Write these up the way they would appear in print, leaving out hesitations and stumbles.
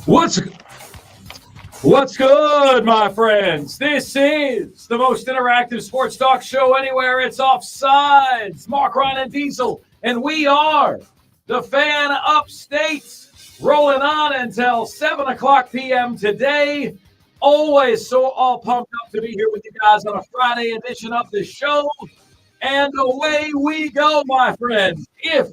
What's good, my friends? This is the most interactive sports talk show anywhere. It's Offsides. Mark, Ryan, and Diesel, and we are the Fan Upstate, rolling on until 7 o'clock p.m. today. Always so all pumped up to be here with you guys on a Friday edition of the show. And away we go, my friends. If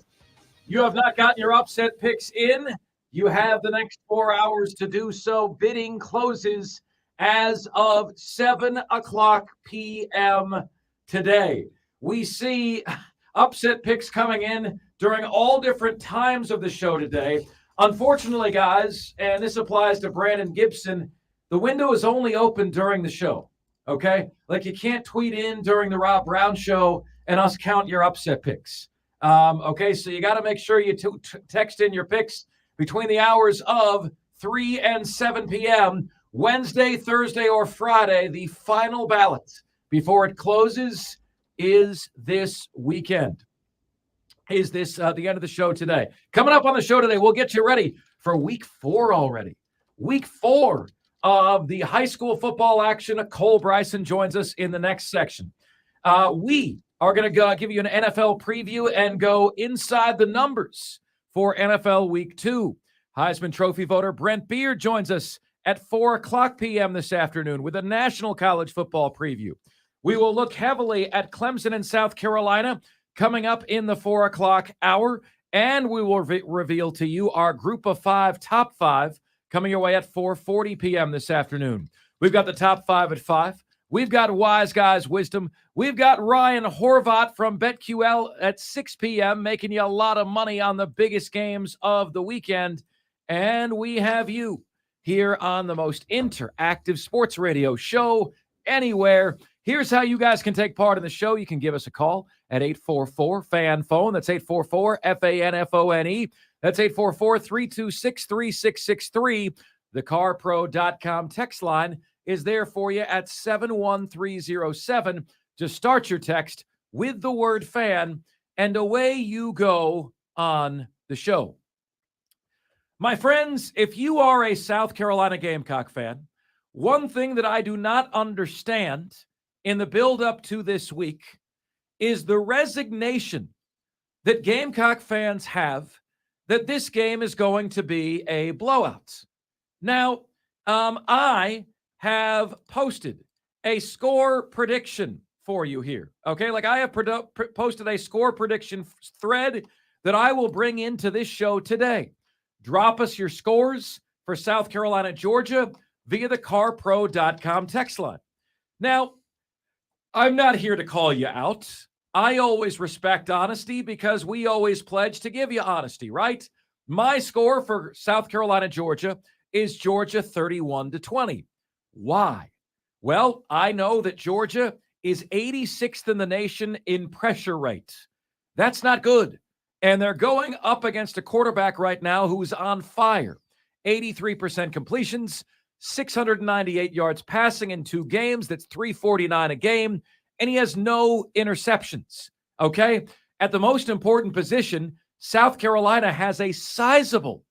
you have not gotten your upset picks in, you have the next 4 hours to do so. Bidding closes as of 7 o'clock p.m. today. We see upset picks coming in during all different times of the show today. Unfortunately, guys, and this applies to Brandon Gibson, the window is only open during the show, okay? Like, you can't tweet in during the Rob Brown show and us count your upset picks. Okay, so you got to make sure you text in your picks between the hours of 3 and 7 p.m. Wednesday, Thursday, or Friday. The final ballot before it closes is this weekend. Is this the end of the show today? Coming up on the show today, we'll get you ready for week 4 already. Week 4 of the high school football action. Cole Bryson joins us in the next section. We are going to give you an NFL preview and go inside the numbers for NFL Week 2. Heisman Trophy voter Brent Beard joins us at 4 o'clock p.m. this afternoon with a national college football preview. We will look heavily at Clemson and South Carolina coming up in the 4 o'clock hour, and we will reveal to you our Group of 5 top 5 coming your way at 4:40 p.m. this afternoon. We've got the top 5 at 5. We've got Wise Guys Wisdom. We've got Ryan Horvat from BetQL at 6 p.m. making you a lot of money on the biggest games of the weekend. And we have you here on the most interactive sports radio show anywhere. Here's how you guys can take part in the show. You can give us a call at 844-FAN-PHONE. That's 844-FANFONE. That's 844-326-3663. The CarPro.com text line is there for you at 71307. Just start your text with the word fan, and away you go on the show. My friends, if you are a South Carolina Gamecock fan, one thing that I do not understand in the build-up to this week is the resignation that Gamecock fans have that this game is going to be a blowout. Now, I have posted a score prediction for you here, okay? Like, I have posted a score prediction thread that I will bring into this show today. Drop us your scores for South Carolina, Georgia via the CarPro.com text line. Now, I'm not here to call you out. I always respect honesty because we always pledge to give you honesty, right? My score for South Carolina, Georgia is Georgia 31-20. Why? Well, I know that Georgia is 86th in the nation in pressure rate. That's not good. And they're going up against a quarterback right now who's on fire. 83% completions, 698 yards passing in 2 games. That's 349 a game. And he has no interceptions. Okay? At the most important position, South Carolina has a sizable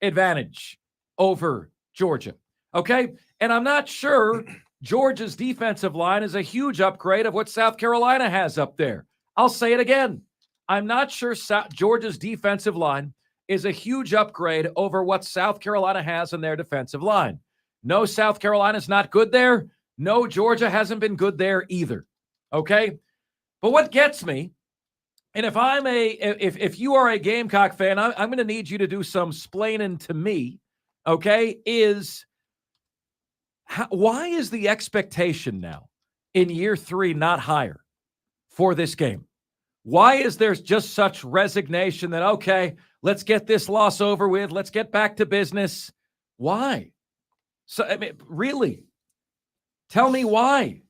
advantage over Georgia. Okay? And I'm not sure Georgia's defensive line is a huge upgrade of what South Carolina has up there. I'll say it again. I'm not sure Georgia's defensive line is a huge upgrade over what South Carolina has in their defensive line. No, South Carolina's not good there. No, Georgia hasn't been good there either. Okay? But what gets me, and if you are a Gamecock fan, I'm going to need you to do some splaining to me, okay, is why is the expectation now in year 3 not higher for this game? Why is there just such resignation that, okay, let's get this loss over with. Let's get back to business. Why? So, I mean, really, tell me why.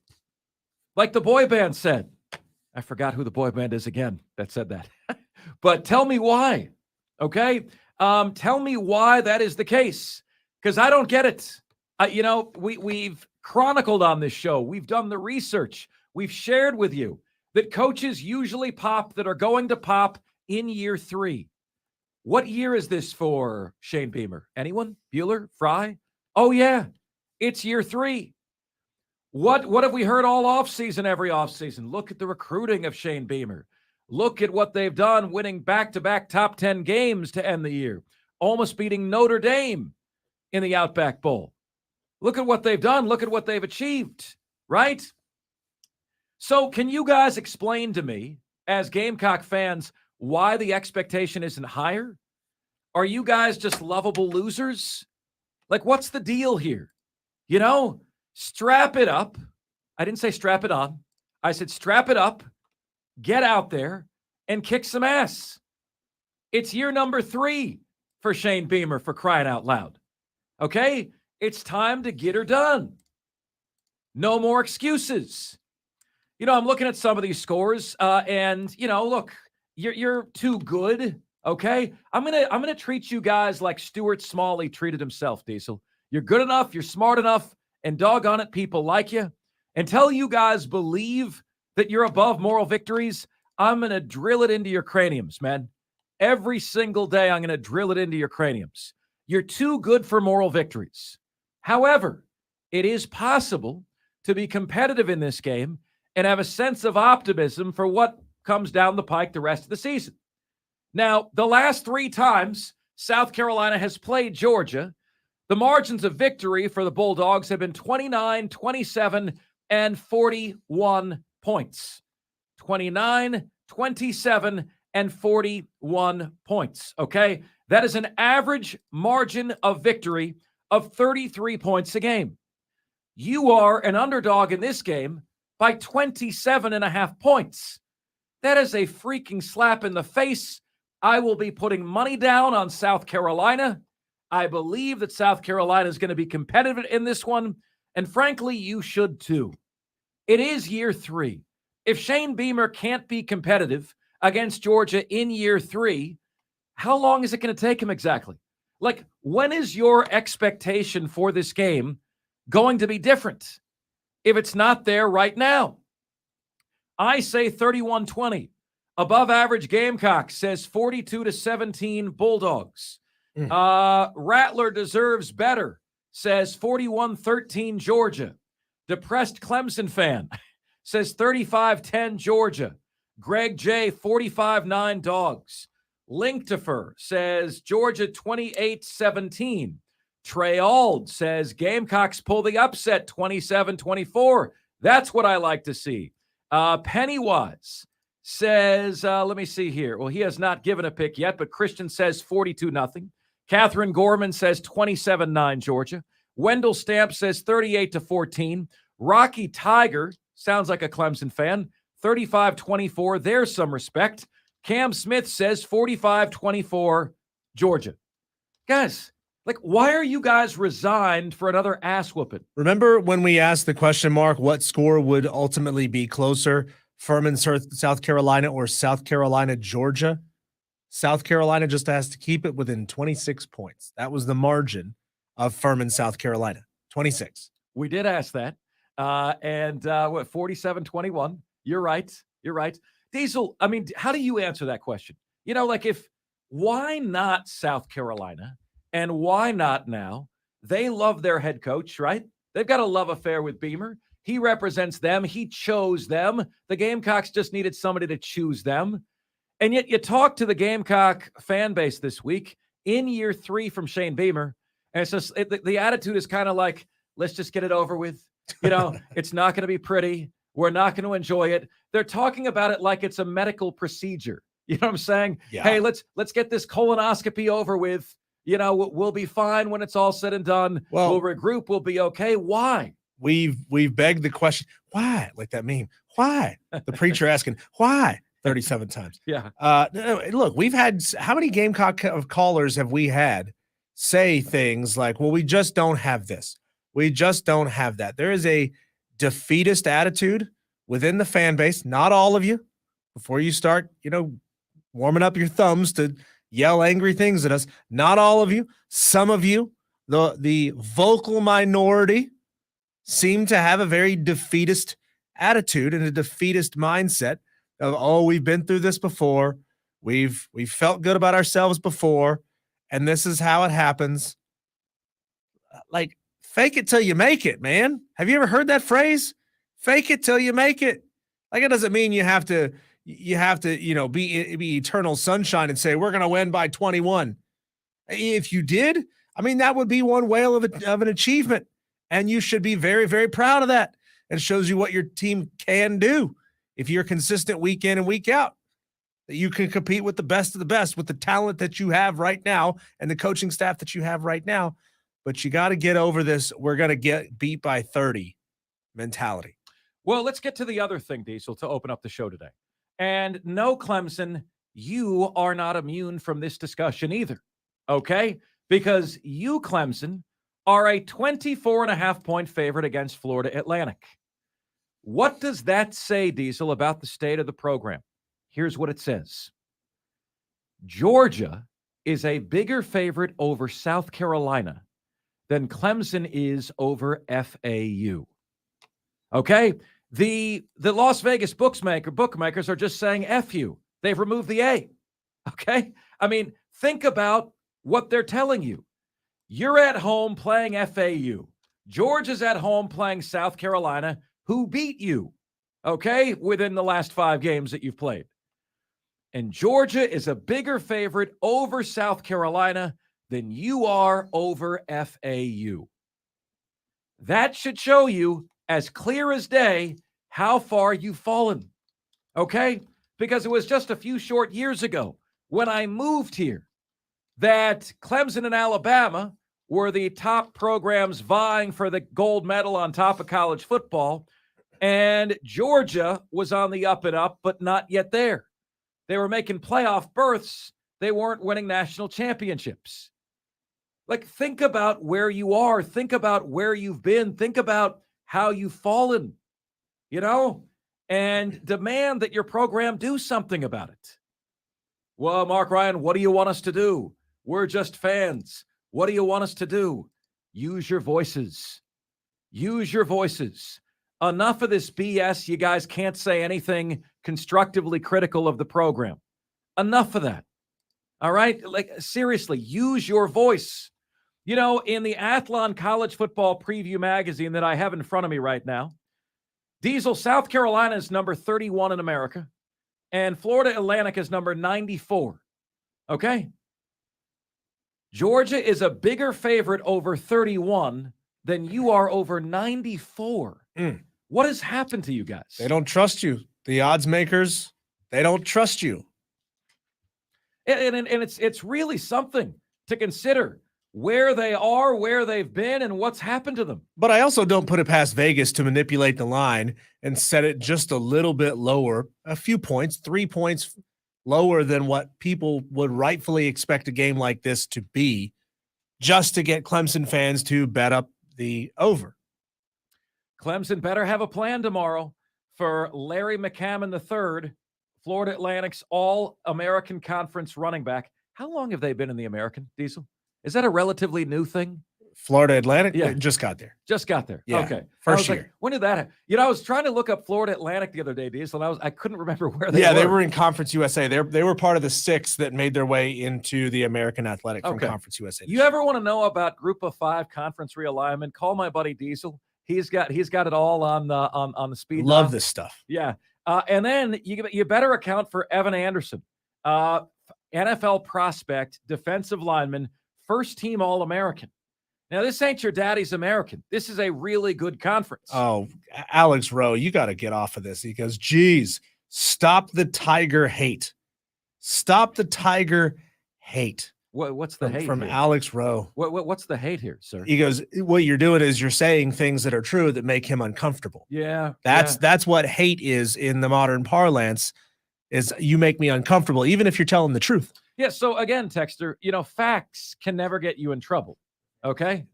Like the boy band said, I forgot who the boy band is again that said that, but tell me why. Okay. Tell me why that is the case. Because I don't get it. We've chronicled on this show. We've done the research. We've shared with you that coaches usually pop that are going to pop in year 3. What year is this for Shane Beamer? Anyone? Bueller? Fry? Oh, yeah. It's year 3. What have we heard all offseason, every offseason? Look at the recruiting of Shane Beamer. Look at what they've done, winning back-to-back top 10 games to end the year, almost beating Notre Dame in the Outback Bowl. Look at what they've done. Look at what they've achieved, right? So can you guys explain to me, as Gamecock fans, why the expectation isn't higher? Are you guys just lovable losers? Like, what's the deal here? Strap it up. I didn't say strap it on. I said strap it up, get out there, and kick some ass. It's year number 3 for Shane Beamer, for crying out loud. Okay? It's time to get her done. No more excuses. I'm looking at some of these scores, and look, you're too good. Okay, I'm gonna treat you guys like Stuart Smalley treated himself. Diesel, you're good enough, you're smart enough, and doggone it, people like you. Until you guys believe that you're above moral victories, I'm gonna drill it into your craniums, man. Every single day, I'm gonna drill it into your craniums. You're too good for moral victories. However, it is possible to be competitive in this game and have a sense of optimism for what comes down the pike the rest of the season. Now, the last 3 times South Carolina has played Georgia, the margins of victory for the Bulldogs have been 29, 27, and 41 points. 29, 27, and 41 points, okay? That is an average margin of victory of 33 points a game. You are an underdog in this game by 27.5 points. That is a freaking slap in the face. I will be putting money down on South Carolina. I believe that South Carolina is going to be competitive in this one, and frankly, you should too. It is year 3. If Shane Beamer can't be competitive against Georgia in year 3, how long is it going to take him exactly? Like, when is your expectation for this game going to be different if it's not there right now? I say 31-20. Above average Gamecock says 42-17 Bulldogs. Rattler deserves better says 41-13 Georgia. Depressed Clemson fan says 35-10 Georgia. Greg J, 45-9 Dogs. Linktifer says Georgia 28-17. Trey Ald says Gamecocks pull the upset 27-24. That's what I like to see. Pennywise says, let me see here. Well, he has not given a pick yet, but Christian says 42-0. Catherine Gorman says 27-9 Georgia. Wendell Stamp says 38-14. Rocky Tiger sounds like a Clemson fan. 35-24. There's some respect. Cam Smith says 45-24 Georgia. Guys, like, why are you guys resigned for another ass whooping? Remember when we asked the question mark, what score would ultimately be closer? Furman, South Carolina, or South Carolina, Georgia? South Carolina just has to keep it within 26 points. That was the margin of Furman, South Carolina, 26. We did ask that. And 47-21. You're right. You're right. Diesel, I mean, how do you answer that question? Why not South Carolina and why not now? They love their head coach, right? They've got a love affair with Beamer. He represents them. He chose them. The Gamecocks just needed somebody to choose them. And yet you talk to the Gamecock fan base this week in year 3 from Shane Beamer, and it's just the attitude is kind of like, let's just get it over with. It's not going to be pretty. We're not going to enjoy it. They're talking about it like it's a medical procedure. You know what I'm saying? Yeah. Hey, let's get this colonoscopy over with. We'll be fine when it's all said and done. Well, we'll regroup. We'll be okay. Why? We've begged the question, why? Like that meme. Why? The preacher asking, why? 37 times. Yeah. Look, we've had, how many Gamecock callers have we had say things like, well, we just don't have this. We just don't have that. There is a defeatist attitude within the fan base. Not all of you. Before you start, warming up your thumbs to yell angry things at us. Not all of you. Some of you, the vocal minority, seem to have a very defeatist attitude and a defeatist mindset of, oh, we've been through this before. We've felt good about ourselves before, and this is how it happens. Like, fake it till you make it, man. Have you ever heard that phrase? Fake it till you make it. Like, it doesn't mean you have to, be eternal sunshine and say, we're going to win by 21. If you did, I mean, that would be one whale of an achievement. And you should be very, very proud of that. It shows you what your team can do if you're consistent week in and week out. That you can compete with the best of the best with the talent that you have right now and the coaching staff that you have right now. But you got to get over this, we're going to get beat by 30 mentality. Well, let's get to the other thing, Diesel, to open up the show today. And no, Clemson, you are not immune from this discussion either, okay? Because you, Clemson, are a 24.5-point favorite against Florida Atlantic. What does that say, Diesel, about the state of the program? Here's what it says. Georgia is a bigger favorite over South Carolina than Clemson is over FAU. Okay? The Las Vegas bookmakers are just saying F you. They've removed the A. Okay? I mean, think about what they're telling you. You're at home playing FAU. Georgia's at home playing South Carolina, who beat you, okay, within the last 5 games that you've played. And Georgia is a bigger favorite over South Carolina than you are over FAU. That should show you, as clear as day, how far you've fallen, okay? Because it was just a few short years ago when I moved here that Clemson and Alabama were the top programs vying for the gold medal on top of college football, and Georgia was on the up and up, but not yet there. They were making playoff berths. They weren't winning national championships. Like, think about where you are. Think about where you've been. Think about how you've fallen, and demand that your program do something about it. Well, Mark Ryan, what do you want us to do? We're just fans. What do you want us to do? Use your voices. Use your voices. Enough of this BS. You guys can't say anything constructively critical of the program. Enough of that. All right? Like, seriously, use your voice. In the Athlon College Football Preview magazine that I have in front of me right now, Diesel, South Carolina is number 31 in America, and Florida Atlantic is number 94. Okay? Georgia is a bigger favorite over 31 than you are over 94. What has happened to you guys? They don't trust you. The odds makers, they don't trust you. And it's really something to consider where they are, where they've been, and what's happened to them. But I also don't put it past Vegas to manipulate the line and set it just a little bit lower, a few points, 3 points lower than what people would rightfully expect a game like this to be, just to get Clemson fans to bet up the over. Clemson better have a plan tomorrow for Larry McCammon III, Florida Atlantic's All-American Conference running back. How long have they been in the American, Diesel? Is that a relatively new thing? Florida Atlantic? Yeah. Just got there. Just got there. Yeah. Okay. First year. Like, when did that happen? I was trying to look up Florida Atlantic the other day, Diesel, and I couldn't remember where they were. Yeah, they were in Conference USA. They were part of the 6 that made their way into the American Athletic from Conference USA. You ever want to know about Group of 5 conference realignment? Call my buddy Diesel. He's got it all on the speed. Love this stuff. Yeah. And then you better account for Evan Anderson, NFL prospect, defensive lineman, first-team All-American. Now, this ain't your daddy's American. This is a really good conference. Oh, Alex Rowe, you got to get off of this. He goes, geez, stop the Tiger hate. Stop the Tiger hate. What's the hate from here? Alex Rowe? What's the hate here, sir? He goes, what you're doing is you're saying things that are true that make him uncomfortable. Yeah. That's what hate is in the modern parlance, is you make me uncomfortable, even if you're telling the truth. Yeah, so again, Texter, facts can never get you in trouble, okay?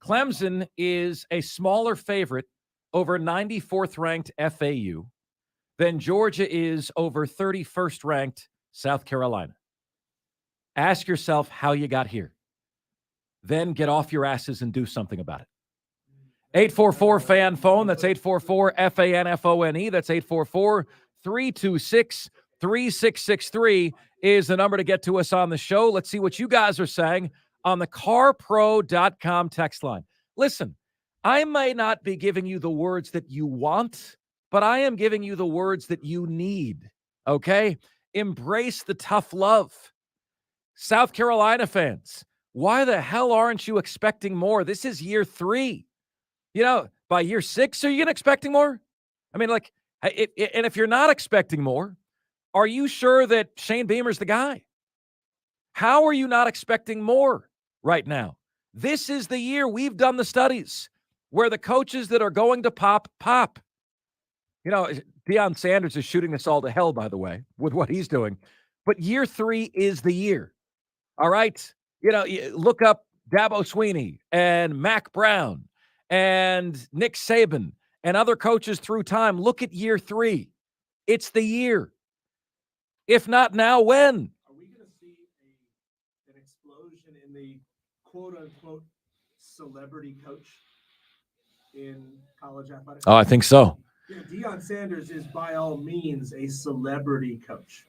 Clemson is a smaller favorite over 94th ranked FAU than Georgia is over 31st ranked South Carolina. Ask yourself how you got here. Then get off your asses and do something about it. 844-FAN phone. That's 844-FANFONE. That's 844-326 3663 is the number to get to us on the show. Let's see what you guys are saying on the carpro.com text line. Listen, I may not be giving you the words that you want, but I am giving you the words that you need, okay? Embrace the tough love. South Carolina fans, why the hell aren't you expecting more? This is year 3. By year 6, are you expecting more? I mean, and if you're not expecting more, are you sure that Shane Beamer's the guy? How are you not expecting more right now? This is the year. We've done the studies where the coaches that are going to pop. Deion Sanders is shooting this all to hell, by the way, with what he's doing. But year 3 is the year. All right? Look up Dabo Swinney and Mac Brown and Nick Saban and other coaches through time. Look at year 3. It's the year. If not now, when? Are we going to see an explosion in the quote-unquote celebrity coach in college athletics? Oh, I think so. Yeah, Deion Sanders is by all means a celebrity coach.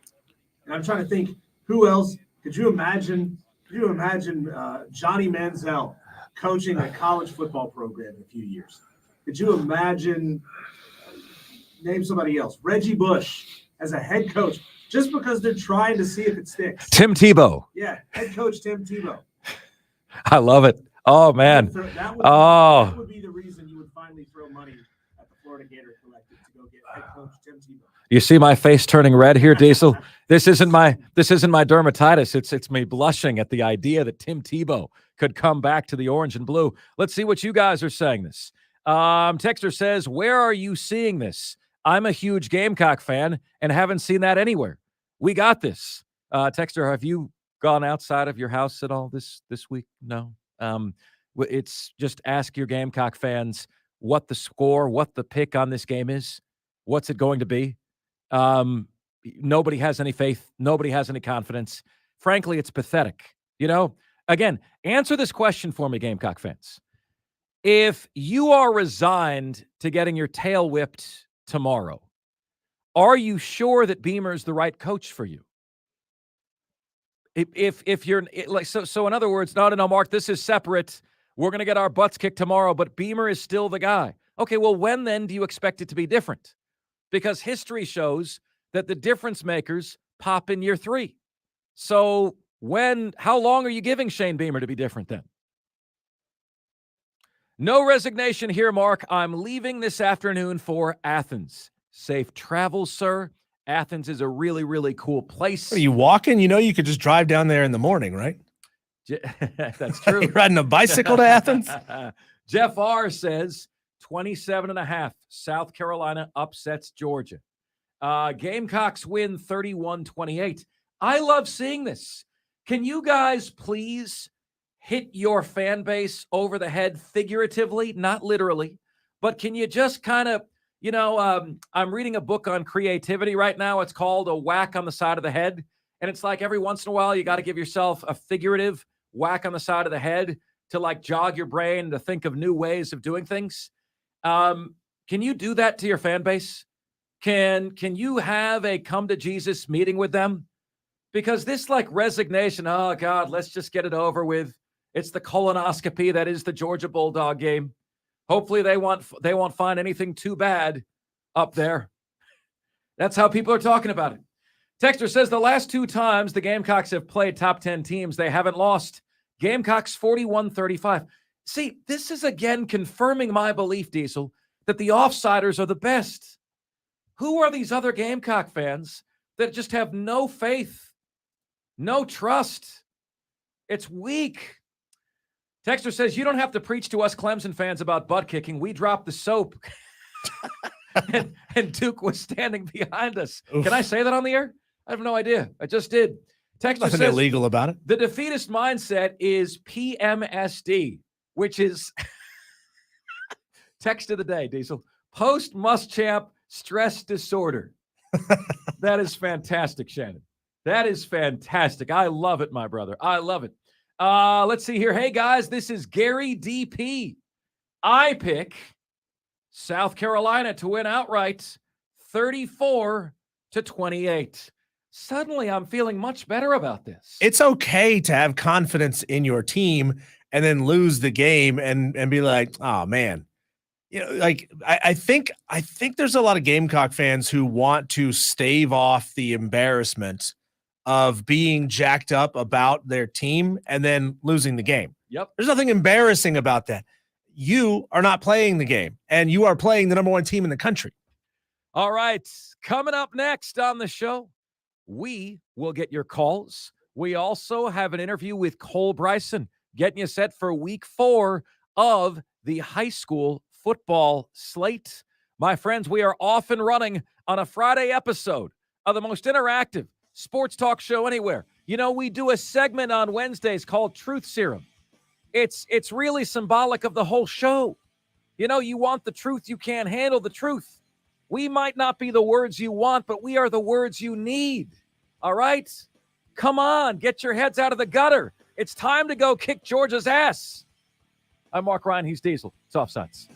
And I'm trying to think, who else? Could you imagine Johnny Manziel coaching a college football program in a few years? Could you imagine, name somebody else, Reggie Bush as a head coach, just because they're trying to see if it sticks? Tim Tebow. Yeah, head coach Tim Tebow. I love it. Oh, man. That would be the reason you would finally throw money at the Florida Gator Collective to go get head coach Tim Tebow. You see my face turning red here, Diesel? This isn't my dermatitis. It's me blushing at the idea that Tim Tebow could come back to the orange and blue. Let's see what you guys are saying this. Texter says, where are you seeing this? I'm a huge Gamecock fan and haven't seen that anywhere. We got this. Texter, have you gone outside of your house at all this week? No. It's just ask your Gamecock fans what the score, what the pick on this game is. What's it going to be? Nobody has any faith. Nobody has any confidence. Frankly, it's pathetic. Again, answer this question for me, Gamecock fans. If you are resigned to getting your tail whipped tomorrow, are you sure that Beamer's the right coach for you? If you're like, so in other words, no, Mark, this is separate. We're going to get our butts kicked tomorrow, but Beamer is still the guy. Okay, well, when then do you expect it to be different? Because history shows that the difference makers pop in year 3. So how long are you giving Shane Beamer to be different then? No resignation here, Mark. I'm leaving this afternoon for Athens. Safe travels, sir. Athens is a really, really cool place. Are you walking? You could just drive down there in the morning, right? That's true. You riding a bicycle to Athens? Jeff R. says 27.5. South Carolina upsets Georgia. Gamecocks win 31-28. I love seeing this. Can you guys please hit your fan base over the head figuratively, not literally, but can you just kind of, I'm reading a book on creativity right now. It's called A Whack on the Side of the Head. And it's like every once in a while, you got to give yourself a figurative whack on the side of the head to jog your brain to think of new ways of doing things. Can you do that to your fan base? Can you have a come to Jesus meeting with them? Because this resignation, oh God, let's just get it over with. It's the colonoscopy that is the Georgia Bulldog game. Hopefully they won't find anything too bad up there. That's how people are talking about it. Texter says the last 2 times the Gamecocks have played top 10 teams, they haven't lost. Gamecocks 41-35. See, this is again confirming my belief, Diesel, that the Offsiders are the best. Who are these other Gamecock fans that just have no faith, no trust? It's weak. Texter says, you don't have to preach to us Clemson fans about butt kicking. We dropped the soap. and Duke was standing behind us. Oof. Can I say that on the air? I have no idea. I just did. Texter Nothing says, illegal about it. The defeatist mindset is PMSD, which is text of the day, Diesel. Post-Muschamp stress disorder. That is fantastic, Shannon. That is fantastic. I love it, my brother. I love it. Let's see here. Hey, guys, this is Gary DP. I pick South Carolina to win outright 34-28. Suddenly I'm feeling much better about this. It's okay to have confidence in your team and then lose the game and be like, oh man. Like I think there's a lot of Gamecock fans who want to stave off the embarrassment of being jacked up about their team and then losing the game. Yep. There's nothing embarrassing about that. You are not playing the game, and you are playing the number one team in the country. All right. Coming up next on the show, we will get your calls. We also have an interview with Cole Bryson, getting you set for week 4 of the high school football slate. My friends, we are off and running on a Friday episode of the most interactive sports talk show anywhere. You know, we do a segment on Wednesdays called Truth Serum. It's really symbolic of the whole show. You know, you want the truth, you can't handle the truth. We might not be the words you want, but we are the words you need. All right? Come on, get your heads out of the gutter. It's time to go kick Georgia's ass. I'm Mark Ryan. He's Diesel. It's Offsides.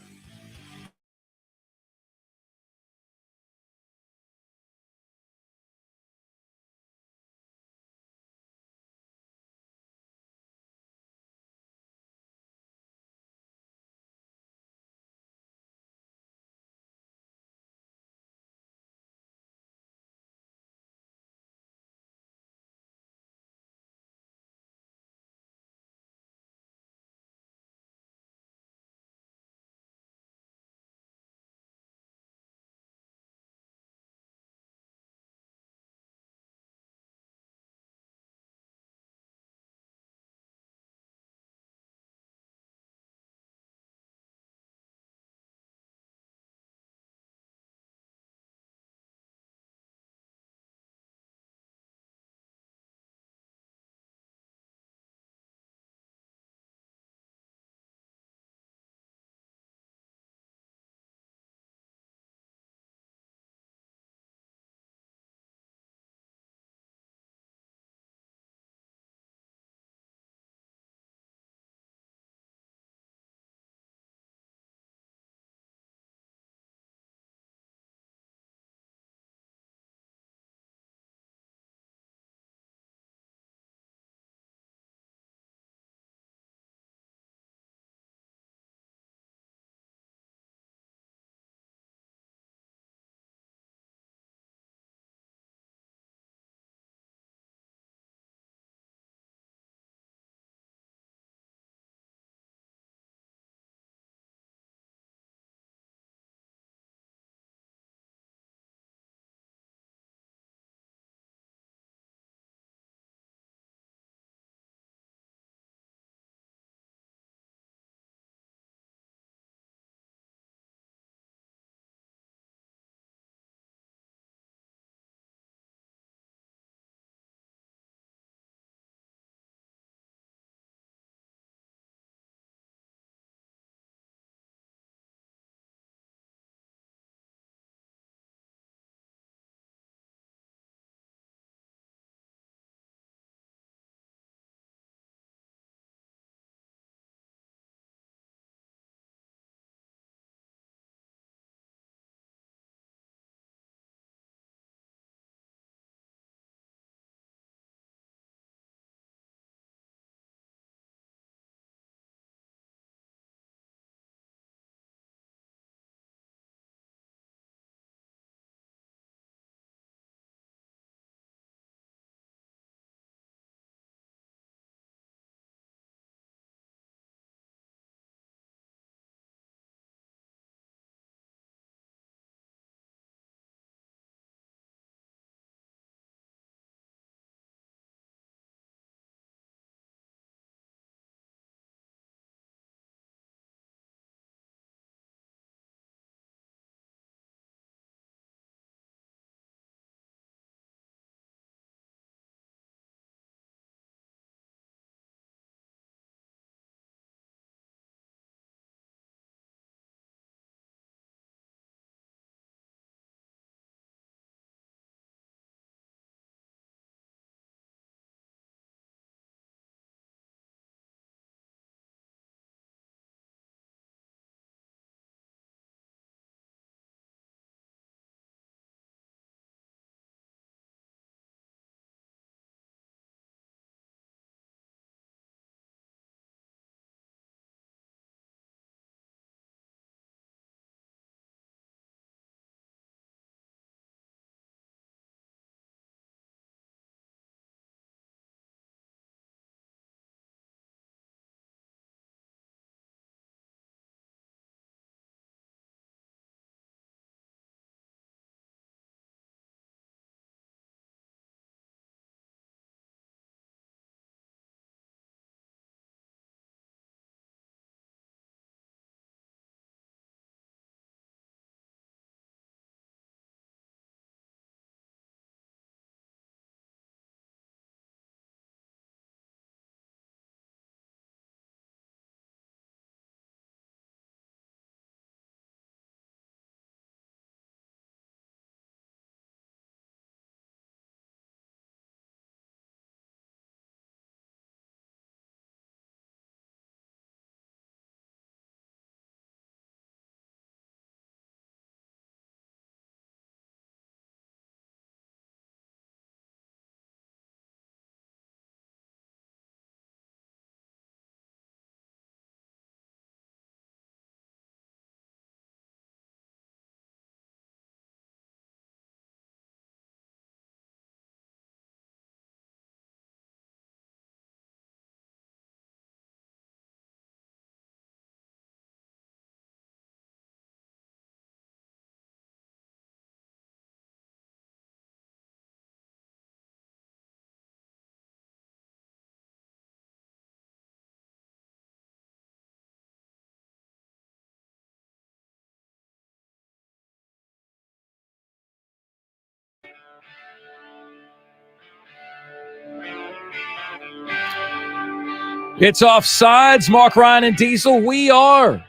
It's Offsides, Mark, Ryan, and Diesel. We are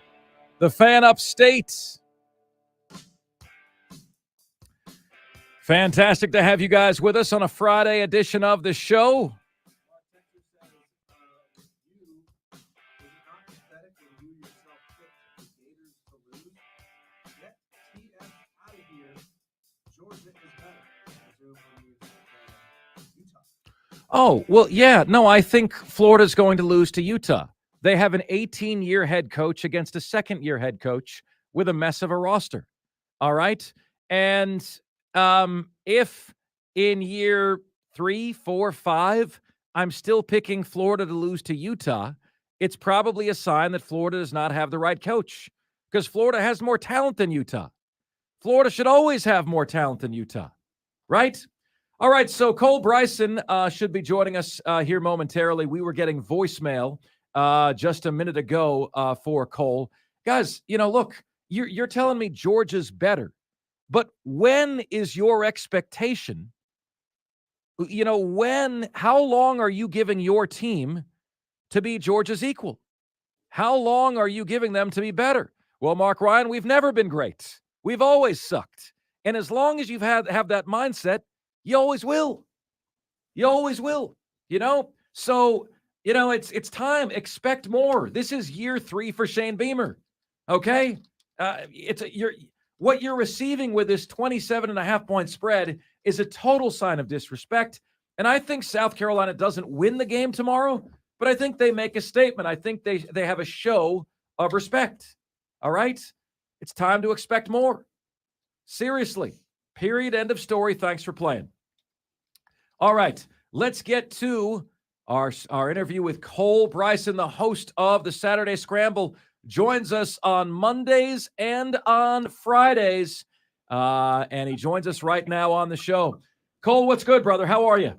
the Fan Upstate. Fantastic to have you guys with us on a Friday edition of the show. Oh, well, yeah. No, I think Florida's going to lose to Utah. They have an 18-year head coach against a second-year head coach with a mess of a roster. All right? And if in year 3, 4, 5, I'm still picking Florida to lose to Utah, it's probably a sign that Florida does not have the right coach because Florida has more talent than Utah. Florida should always have more talent than Utah, right? All right, so Cole Bryson should be joining us here momentarily. We were getting voicemail just a minute ago for Cole. Guys, look, you're telling me Georgia's better, but when is your expectation? How long are you giving your team to be Georgia's equal? How long are you giving them to be better? Well, Mark Ryan, we've never been great. We've always sucked. And as long as you've have that mindset, you always will. You always will. So, it's time. Expect more. This is year 3 for Shane Beamer. Okay? What you're receiving with this 27.5-point spread is a total sign of disrespect. And I think South Carolina doesn't win the game tomorrow, but I think they make a statement. I think they have a show of respect. All right? It's time to expect more. Seriously. Period. End of story. Thanks for playing. All right. Let's get to our interview with Cole Bryson, the host of the Saturday Scramble. Joins us on Mondays and on Fridays. And he joins us right now on the show. Cole, what's good, brother? How are you?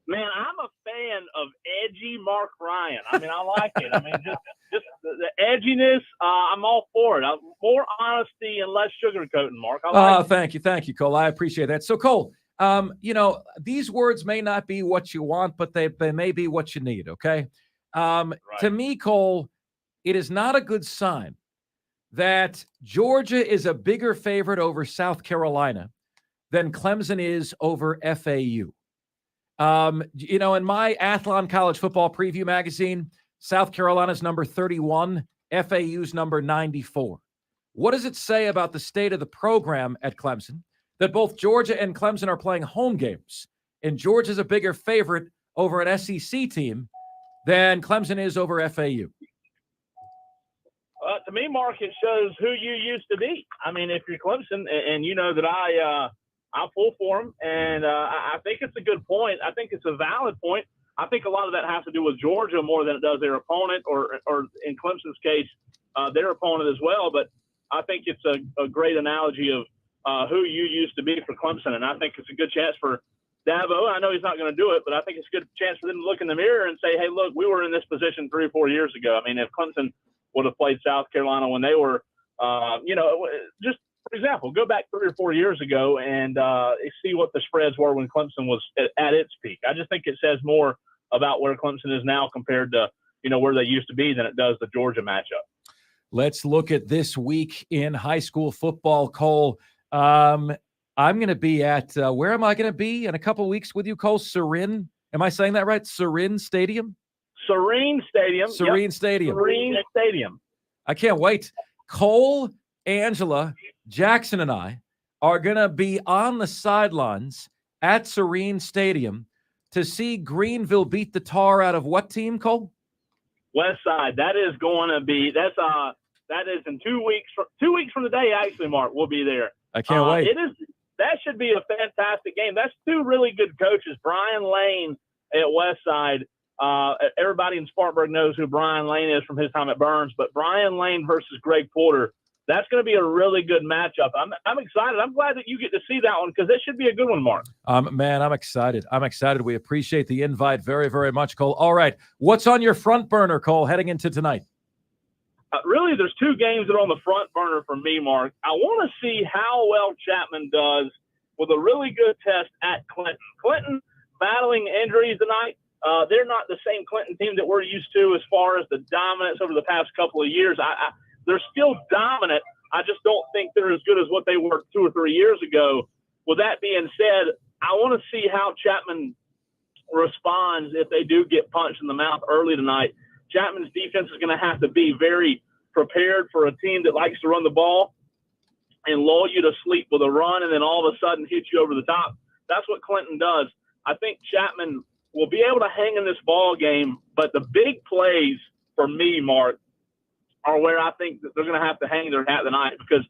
Man, I'm a fan of edgy Mark Ryan. I mean, I like it. I mean, just the edginess, I'm all for it. More honesty and less sugarcoating, Mark. I like it. Thank you, Cole. I appreciate that. So, Cole, these words may not be what you want, but they may be what you need, okay? Right. To me, Cole, it is not a good sign that Georgia is a bigger favorite over South Carolina than Clemson is over FAU. In my Athlon College Football Preview magazine, South Carolina's number 31, FAU's number 94. What does it say about the state of the program at Clemson that both Georgia and Clemson are playing home games, and Georgia's a bigger favorite over an SEC team than Clemson is over FAU? To me, Mark, it shows who you used to be. I mean, if you're Clemson, and you know that I pull for them, and I think it's a good point. I think it's a valid point. I think a lot of that has to do with Georgia more than it does their opponent, or in Clemson's case, their opponent as well. But I think it's a great analogy of who you used to be for Clemson, and I think it's a good chance for Dabo. I know he's not going to do it, but I think it's a good chance for them to look in the mirror and say, hey, look, we were in this position 3 or 4 years ago. I mean, if Clemson would have played South Carolina when they were, just for example, go back 3 or 4 years ago and see what the spreads were when Clemson was at its peak. I just think it says more about where Clemson is now compared to, where they used to be than it does the Georgia matchup. Let's look at this week in high school football, Cole. I'm going to be at, where am I going to be in a couple weeks with you, Cole? Serene. Am I saying that right? Serene Stadium? Serene Stadium. Serene Stadium. Serene Stadium. I can't wait. Cole, Angela, Jackson, and I are going to be on the sidelines at Serene Stadium to see Greenville beat the tar out of what team, Cole? West Side. That is going to be – that is in 2 weeks. 2 weeks from today, actually, Mark, we'll be there. I can't wait. That should be a fantastic game. That's 2 really good coaches. Brian Lane at West Side. Everybody in Spartanburg knows who Brian Lane is from his time at Burns, but Brian Lane versus Greg Porter, that's going to be a really good matchup. I'm excited. I'm glad that you get to see that one because that should be a good one, Mark. Man, I'm excited. We appreciate the invite very, very much, Cole. All right. What's on your front burner, Cole, heading into tonight? Really, there's 2 games that are on the front burner for me, Mark. I want to see how well Chapman does with a really good test at Clinton. Clinton battling injuries tonight. they're not the same Clinton team that we're used to as far as the dominance over the past couple of years. They're still dominant. I just don't think they're as good as what they were 2 or 3 years ago. With that being said, I want to see how Chapman responds if they do get punched in the mouth early tonight. Chapman's defense is going to have to be very prepared for a team that likes to run the ball and lull you to sleep with a run and then all of a sudden hit you over the top. That's what Clinton does. I think Chapman will be able to hang in this ball game, but the big plays for me, Mark, are where I think that they're going to have to hang their hat tonight, because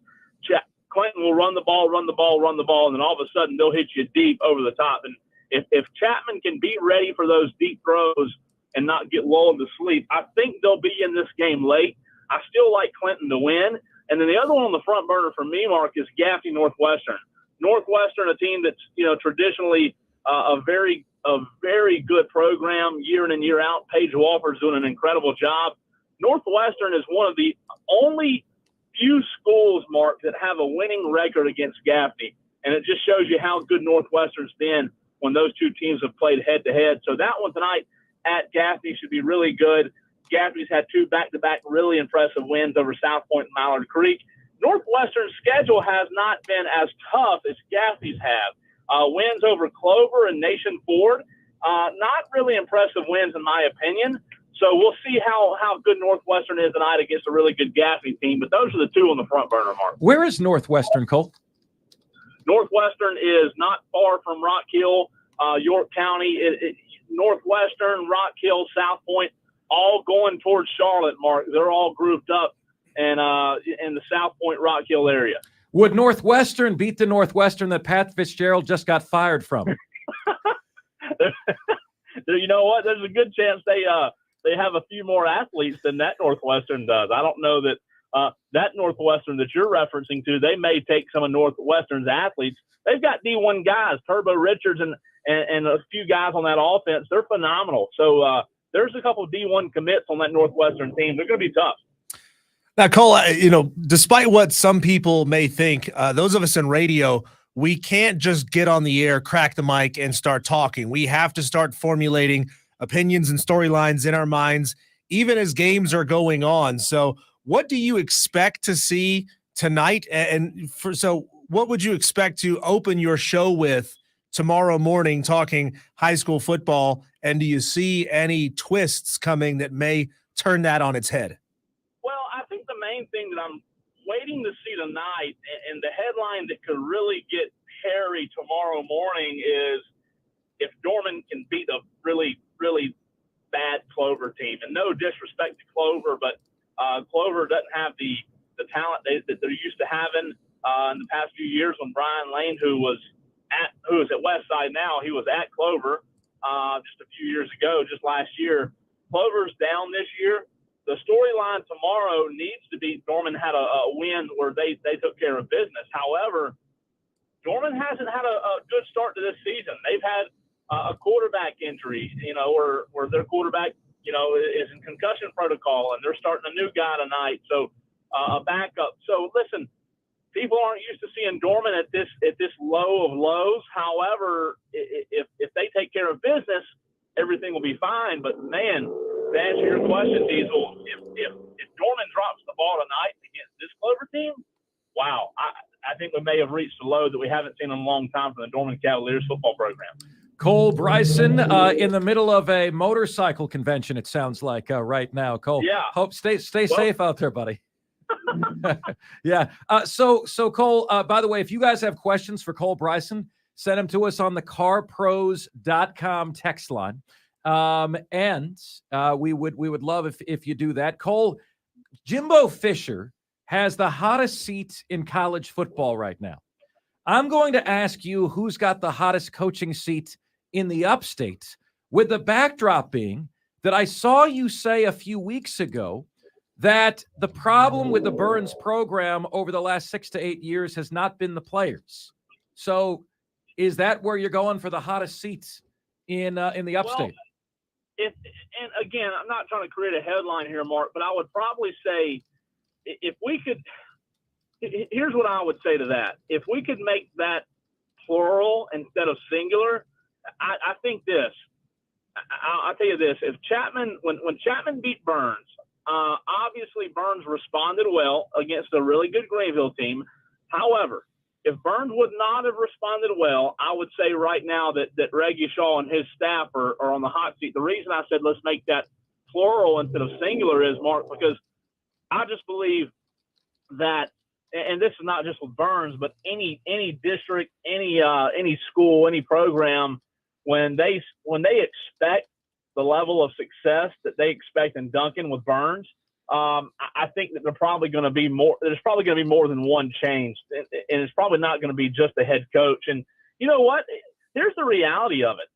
Clinton will run the ball, and then all of a sudden they'll hit you deep over the top. And if Chapman can be ready for those deep throws and not get lulled to sleep, I think they'll be in this game late. I still like Clinton to win. And then the other one on the front burner for me, Mark, is Gaffney Northwestern. Northwestern, a team that's, traditionally a very good program year in and year out. Paige Walker's doing an incredible job. Northwestern is one of the only few schools, Mark, that have a winning record against Gaffney. And it just shows you how good Northwestern's been when those two teams have played head-to-head. So that one tonight at Gaffney should be really good. Gaffney's had 2 back-to-back really impressive wins over South Point and Mallard Creek. Northwestern's schedule has not been as tough as Gaffney's have. Wins over Clover and Nation Ford, not really impressive wins in my opinion. So we'll see how good Northwestern is tonight against a really good Gaffney team. But those are the two on the front burner, Mark. Where is Northwestern, Cole? Northwestern is not far from Rock Hill, York County. Northwestern, Rock Hill, South Point, all going towards Charlotte, Mark. They're all grouped up in the South Point, Rock Hill area. Would Northwestern beat the Northwestern that Pat Fitzgerald just got fired from? You know what? There's a good chance they have a few more athletes than that Northwestern does. I don't know that that Northwestern that you're referencing to, they may take some of Northwestern's athletes. They've got D1 guys, Turbo Richards and a few guys on that offense. They're phenomenal. So there's a couple of D1 commits on that Northwestern team. They're going to be tough. Now, Cole, despite what some people may think, those of us in radio, we can't just get on the air, crack the mic, and start talking. We have to start formulating opinions and storylines in our minds, even as games are going on. So what do you expect to see tonight? So what would you expect to open your show with tomorrow morning talking high school football? And do you see any twists coming that may turn that on its head? Well, I think the main thing that I'm waiting to see tonight, and the headline that could really get hairy tomorrow morning, is if Dorman can beat a really, really bad Clover team. And no disrespect to Clover, but Clover doesn't have the talent that they're used to having in the past few years. When Brian Lane, who is at Westside now, he was at Clover just a few years ago, just last year. Clover's down this year. The storyline tomorrow needs to be Dorman had a win where they took care of business. However, Dorman hasn't had a good start to this season. They've had a quarterback injury, where their quarterback, is in concussion protocol, and they're starting a new guy tonight. So a backup. So listen, people aren't used to seeing Dorman at this low of lows. However, if they take care of business, everything will be fine. But man, to answer your question, Diesel, if Dorman drops the ball tonight against this Clover team, wow, I think we may have reached a low that we haven't seen in a long time from the Dorman Cavaliers football program. Cole Bryson in the middle of a motorcycle convention, it sounds like right now. Cole, yeah. Stay safe out there, buddy. Yeah. So Cole, by the way, if you guys have questions for Cole Bryson, send them to us on the carpros.com text line. And we would love if you do that. Cole, Jimbo Fisher has the hottest seat in college football right now. I'm going to ask you who's got the hottest coaching seat in the upstate, with the backdrop being that I saw you say a few weeks ago that the problem with the Burns program over the last 6 to 8 years has not been the players. So is that where you're going for the hottest seats in the upstate? Well, and again, I'm not trying to create a headline here, Mark, but I would probably say if we could – here's what I would say to that. If we could make that plural instead of singular, I think this. I'll tell you this: if Chapman, when Chapman beat Burns, obviously Burns responded well against a really good Greenville team. However, if Burns would not have responded well, I would say right now that Reggie Shaw and his staff are on the hot seat. The reason I said let's make that plural instead of singular is, Mark, because I just believe that, and this is not just with Burns, but any district, any school, any program, when they expect the level of success that they expect in Duncan with Burns, I think that there's probably going to be more than one change, and it's probably not going to be just the head coach. And you know what? Here's the reality of it.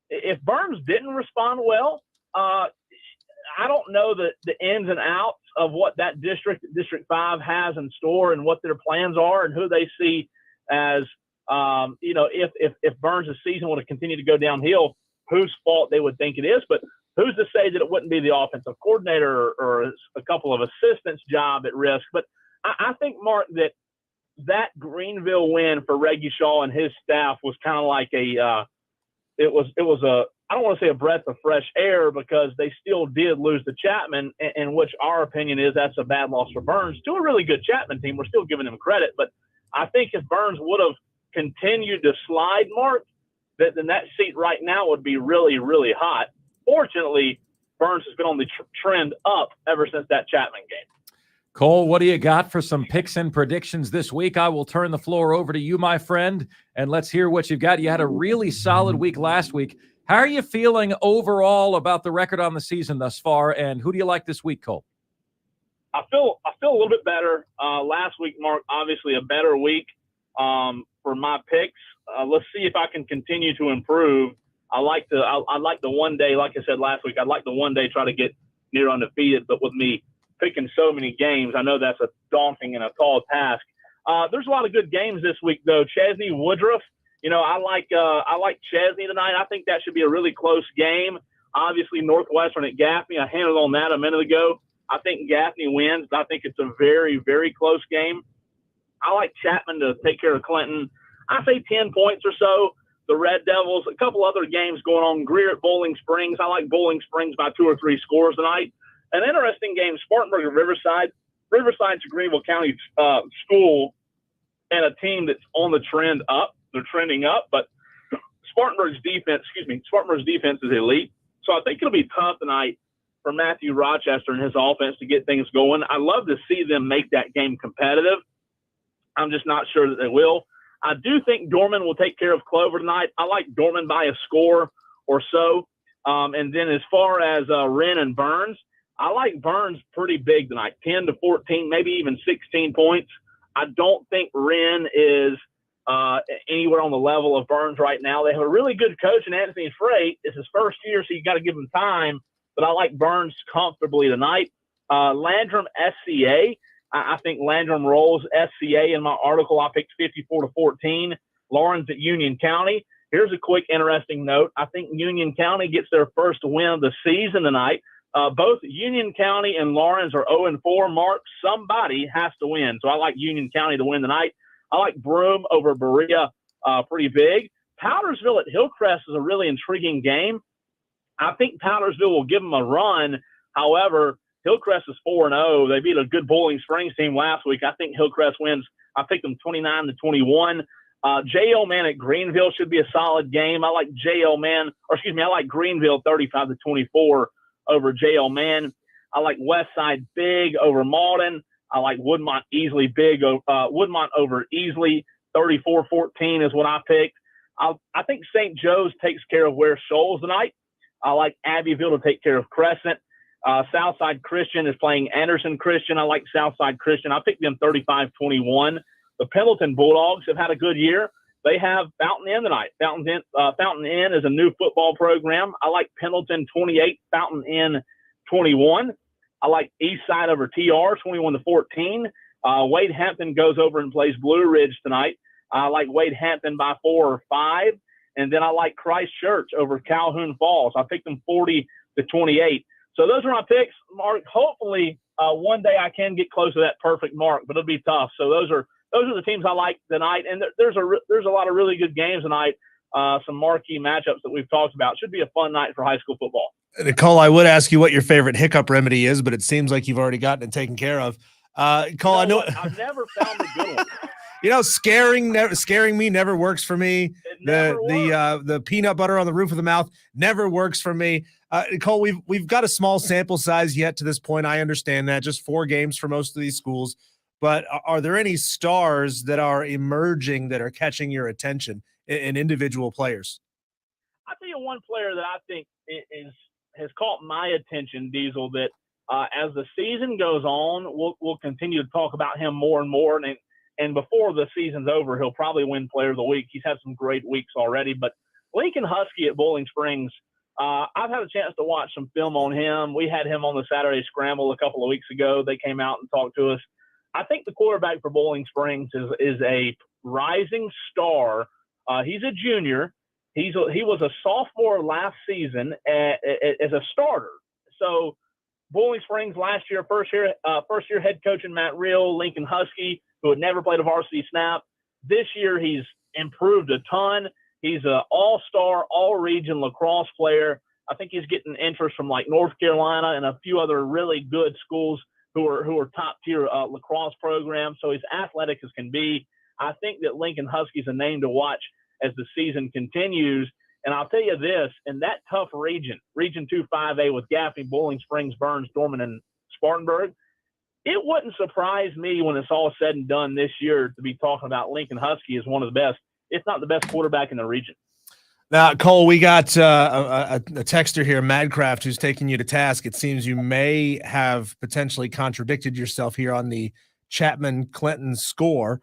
If Burns didn't respond well, I don't know the ins and outs of what that District 5 has in store and what their plans are and who they see as, if Burns' season would have continued to go downhill, whose fault they would think it is. But who's to say that it wouldn't be the offensive coordinator or a couple of assistants' job at risk? But I think, Mark, that Greenville win for Reggie Shaw and his staff was kind of like it was a, I don't want to say a breath of fresh air, because they still did lose to Chapman, in which our opinion is that's a bad loss for Burns to a really good Chapman team. We're still giving them credit. But I think if Burns would have continued to slide, Mark, then that seat right now would be really, really hot. Fortunately, Burns has been on the trend up ever since that Chapman game. Cole, what do you got for some picks and predictions this week? I will turn the floor over to you, my friend, and let's hear what you've got. You had a really solid week last week. How are you feeling overall about the record on the season thus far, and who do you like this week, Cole? I feel a little bit better. Last week, Mark, obviously a better week for my picks. Let's see if I can continue to improve. I like the one day, like I said last week, I'd like the one day try to get near undefeated, but with me picking so many games, I know that's a daunting and a tall task. There's a lot of good games this week, though. Chesney Woodruff, I like Chesney tonight. I think that should be a really close game. Obviously, Northwestern at Gaffney, I handled on that a minute ago. I think Gaffney wins, but I think it's a very, very close game. I like Chapman to take care of Clinton. I say 10 points or so. The Red Devils, a couple other games going on. Greer at Bowling Springs. I like Bowling Springs by 2 or 3 scores tonight. An interesting game, Spartanburg at Riverside. Riverside's a Greenville County school and a team that's on the trend up. They're trending up, but Spartanburg's defense is elite. So I think it'll be tough tonight for Matthew Rochester and his offense to get things going. I love to see them make that game competitive. I'm just not sure that they will. I do think Dorman will take care of Clover tonight. I like Dorman by a score or so. And then as far as Wren and Burns, I like Burns pretty big tonight, 10 to 14, maybe even 16 points. I don't think Wren is anywhere on the level of Burns right now. They have a really good coach in Anthony Freight. It's his first year, so you got to give him time. But I like Burns comfortably tonight. Landrum SCA. I think Landrum rolls SCA. In my article, I picked 54 to 14. Lawrence at Union County. Here's a quick, interesting note. I think Union County gets their first win of the season tonight. Both Union County and Lawrence are 0-4. Mark, somebody has to win. So I like Union County to win tonight. I like Broome over Berea pretty big. Powdersville at Hillcrest is a really intriguing game. I think Powdersville will give them a run. However, Hillcrest is 4-0. They beat a good Bowling Springs team last week. I think Hillcrest wins. I picked them 29 to 21. J.L. Man at Greenville should be a solid game. I like I like Greenville 35 to 24 over J.L. Man. I like Westside big over Malden. I like Woodmont easily big. Woodmont over easily 34-14 is what I picked. I think St. Joe's takes care of Ware Shoals tonight. I like Abbeville to take care of Crescent. Southside Christian is playing Anderson Christian. I like Southside Christian. I picked them 35-21. The Pendleton Bulldogs have had a good year. They have Fountain Inn tonight. Fountain Inn is a new football program. I like Pendleton 28, Fountain Inn 21. I like Eastside over TR 21 to 14. Wade Hampton goes over and plays Blue Ridge tonight. I like Wade Hampton by 4 or 5. And then I like Christ Church over Calhoun Falls. I picked them 40 to 28. So those are my picks, Mark. Hopefully one day I can get close to that perfect mark, but it'll be tough. So those are the teams I like tonight. And there's a lot of really good games tonight. some marquee matchups that we've talked about. Should be a fun night for high school football. Nicole, I would ask you what your favorite hiccup remedy is, but it seems like you've already gotten it taken care of. Cole, I know I've never found a good one. Scaring me never works for me. The peanut butter on the roof of the mouth never works for me. Cole, we've got a small sample size yet to this point. I understand that, just 4 games for most of these schools. But are there any stars that are emerging that are catching your attention in individual players? I'll tell you one player that I think has caught my attention, Diesel, that as the season goes on, we'll continue to talk about him more and more. And before the season's over, he'll probably win Player of the Week. He's had some great weeks already. But Lincoln Husky at Bowling Springs, I've had a chance to watch some film on him. We had him on the Saturday Scramble a couple of weeks ago. They came out and talked to us. I think the quarterback for Bowling Springs is a rising star. He's a junior. He was a sophomore last season as a starter. So Bowling Springs last year, first year head coach in Matt Reel, Lincoln Husky, who had never played a varsity snap. This year he's improved a ton. He's an all-star, all-region lacrosse player. I think he's getting interest from like North Carolina and a few other really good schools who are top-tier lacrosse programs. So he's athletic as can be. I think that Lincoln Husky is a name to watch as the season continues. And I'll tell you this, in that tough region, Region 2 5A with Gaffney, Bowling Springs, Burns, Dorman, and Spartanburg, it wouldn't surprise me when it's all said and done this year to be talking about Lincoln Husky as one of the best, if not the best quarterback in the region. Now, Cole, we got a texter here, Madcraft, who's taking you to task. It seems you may have potentially contradicted yourself here on the Chapman-Clinton score.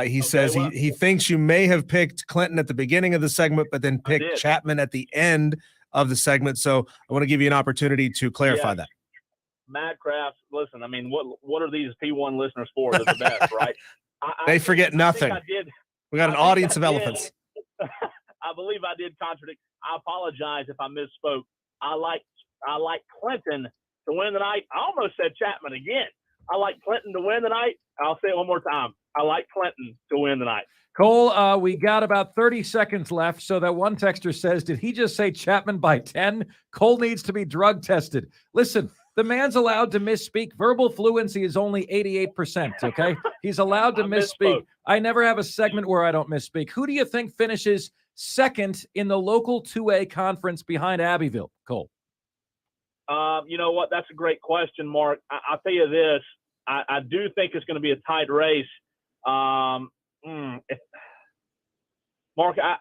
He says he thinks you may have picked Clinton at the beginning of the segment, but then picked Chapman at the end of the segment. So I want to give you an opportunity to clarify that. Madcraft, listen, I mean, what are these P1 listeners for? They're the best, right? They forget nothing. We got an audience of elephants. I believe I did contradict. I apologize if I misspoke. I like Clinton to win the night. I almost said Chapman again. I like Clinton to win the night. I'll say it one more time. I like Clinton to win the night. Cole, we got about 30 seconds left. So that one texter says, did he just say Chapman by 10? Cole needs to be drug tested. Listen, the man's allowed to misspeak. Verbal fluency is only 88%, okay? He's allowed to misspeak. I never have a segment where I don't misspeak. Who do you think finishes second in the local 2A conference behind Abbeville, Cole? You know what? That's a great question, Mark. I'll tell you this. I do think it's going to be a tight race. Mark,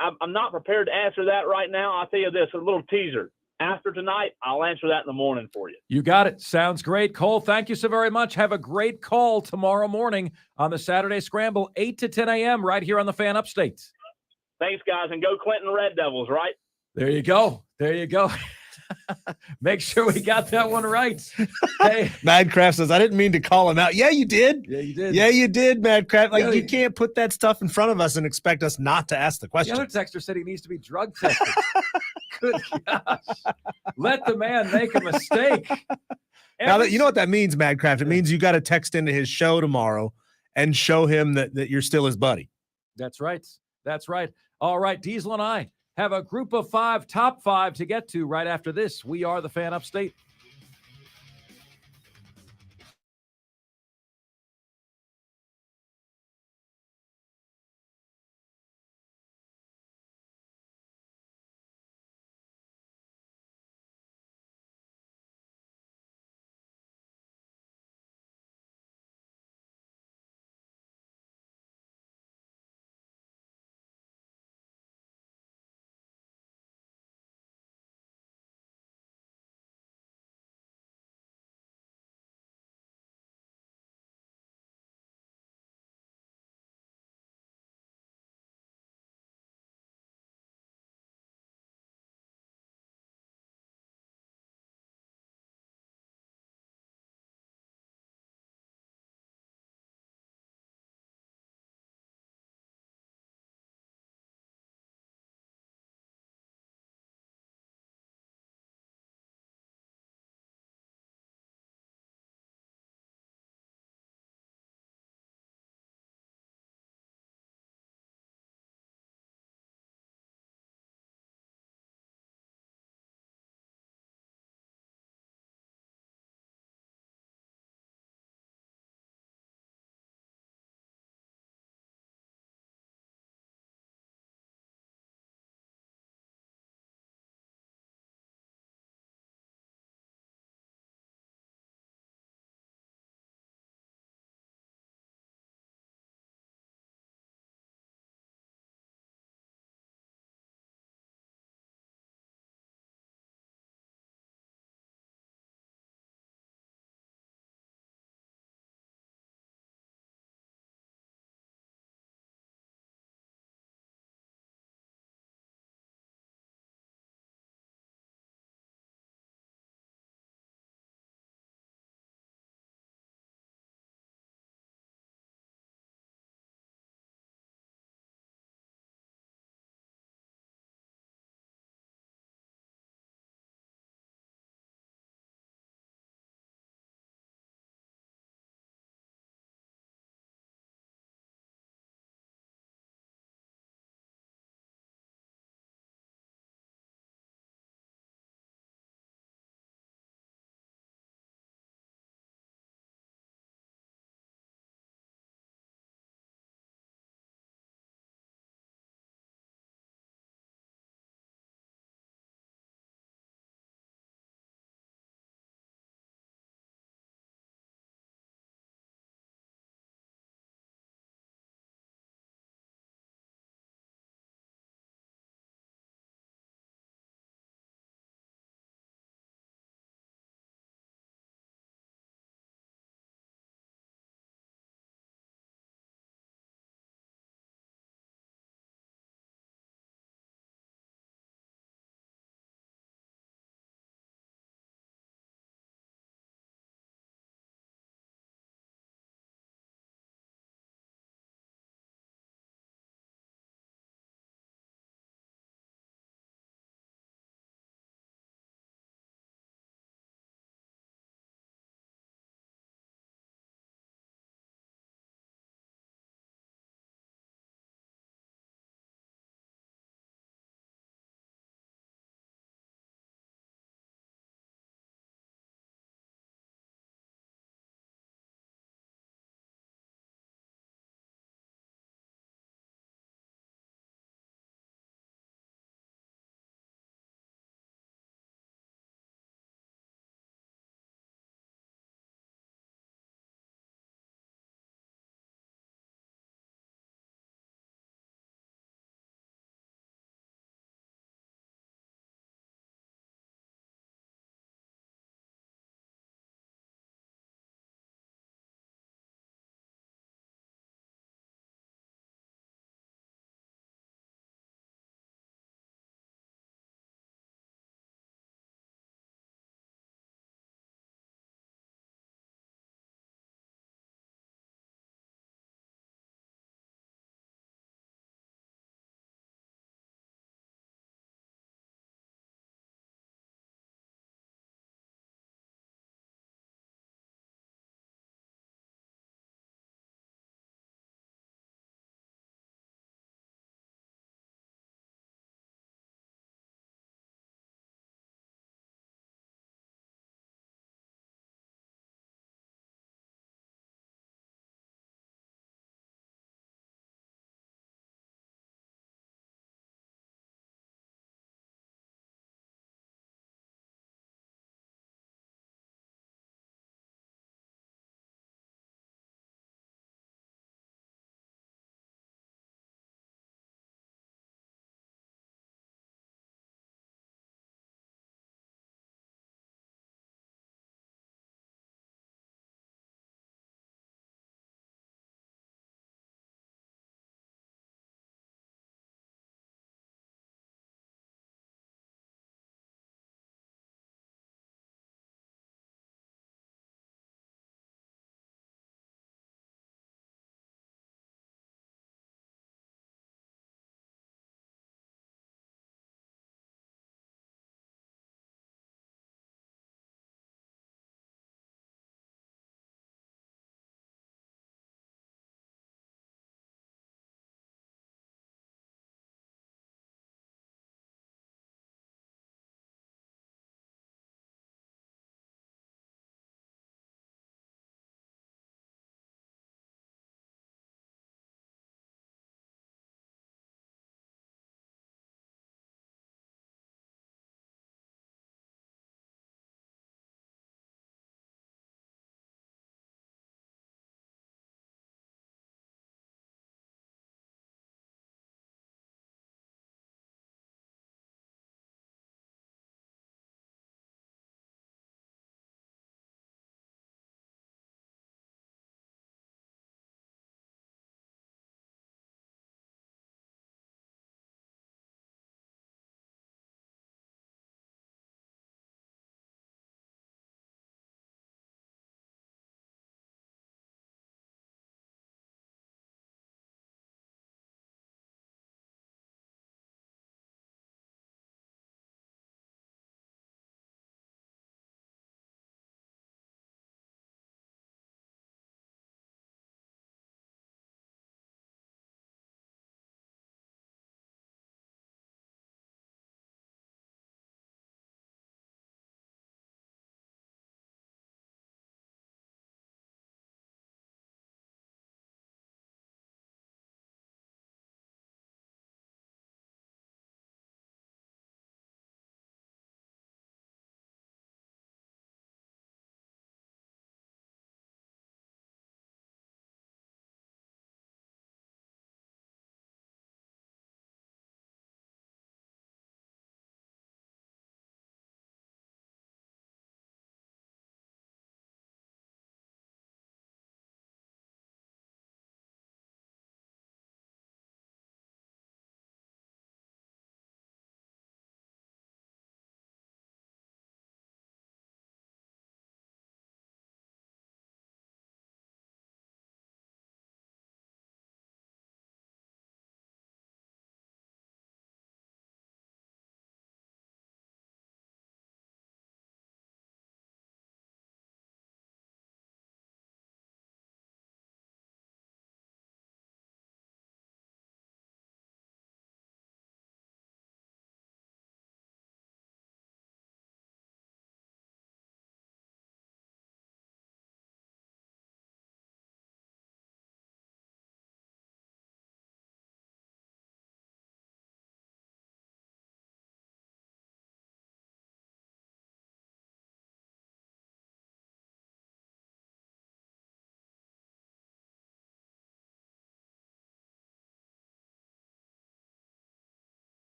I'm not prepared to answer that right now. I'll tell you this, a little teaser. After tonight, I'll answer that in the morning for you. You got it. Sounds great. Cole, thank you so very much. Have a great call tomorrow morning on the Saturday Scramble, 8 to 10 a.m. right here on the Fan Upstate. Thanks, guys, and go Clinton Red Devils, right? There you go. There you go. Make sure we got that one right. Hey, Madcraft says, I didn't mean to call him out. Yeah, you did. Yeah, you did. Yeah, you did, Madcraft. Like, you can't put that stuff in front of us and expect us not to ask the question. The other texter said he needs to be drug tested. Good gosh. Let the man make a mistake. Now, you know what that means, Madcraft? It means you got to text into his show tomorrow and show him that you're still his buddy. That's right. That's right. All right, Diesel and I have a group of 5, top 5 to get to right after this. We are the Fan Upstate.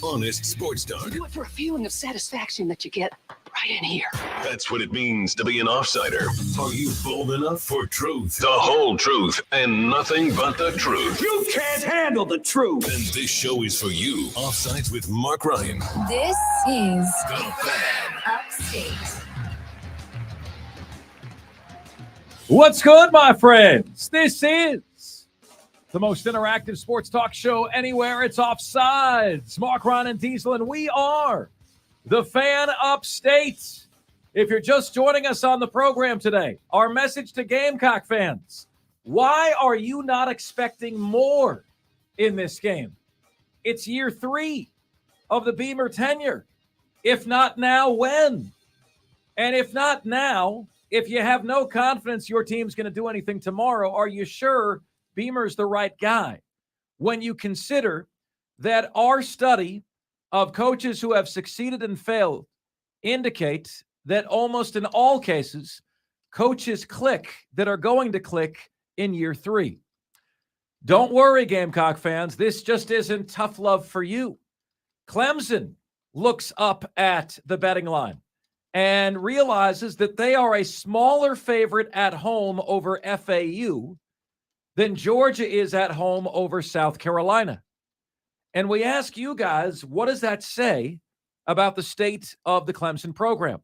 honest sports talk. You do it for a feeling of satisfaction that you get right in here. That's what it means to be an offsider. Are you bold enough for truth? The whole truth and nothing but the truth. You can't handle the truth. Then this show is for you. Offsides with Mark Ryan. This is The Fan. Upstate. What's good, my friends? This is the most interactive sports talk show anywhere. It's Offsides. Mark, Ron, and Diesel, and we are the Fan Upstate. If you're just joining us on the program today, our message to Gamecock fans: why are you not expecting more in this game? It's year 3 of the Beamer tenure. If not now, when? And if not now, if you have no confidence your team's going to do anything tomorrow, are you sure Beamer's the right guy? When you consider that our study of coaches who have succeeded and failed indicate that almost in all cases, coaches click that are going to click in year 3. Don't worry, Gamecock fans. This just isn't tough love for you. Clemson looks up at the betting line and realizes that they are a smaller favorite at home over FAU than Georgia is at home over South Carolina. And we ask you guys, what does that say about the state of the Clemson program?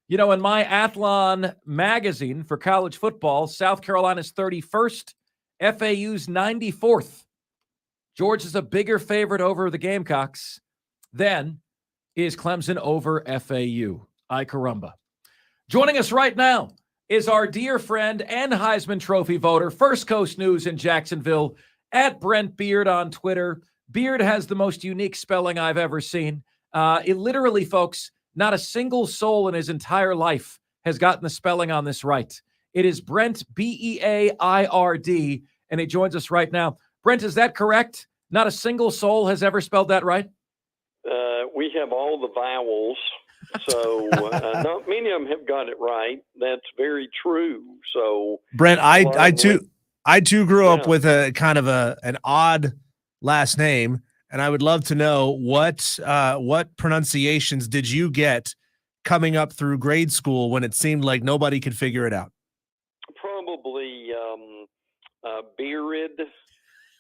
You know, in my Athlon magazine for college football, South Carolina's 31st, FAU's 94th. Georgia's a bigger favorite over the Gamecocks than is Clemson over FAU. Ay caramba. Joining us right now is our dear friend and Heisman Trophy voter, First Coast News in Jacksonville, at Brent Beard on Twitter. Beard has the most unique spelling I've ever seen. It literally, folks, not a single soul in his entire life has gotten the spelling on this right. It is Brent, B-E-A-I-R-D, and he joins us right now. Brent, is that correct? Not a single soul has ever spelled that right? We have all the vowels. So not many of them have got it right. That's very true. So Brent, I too grew up with a kind of an odd last name, and I would love to know what pronunciations did you get coming up through grade school when it seemed like nobody could figure it out? Probably bearded,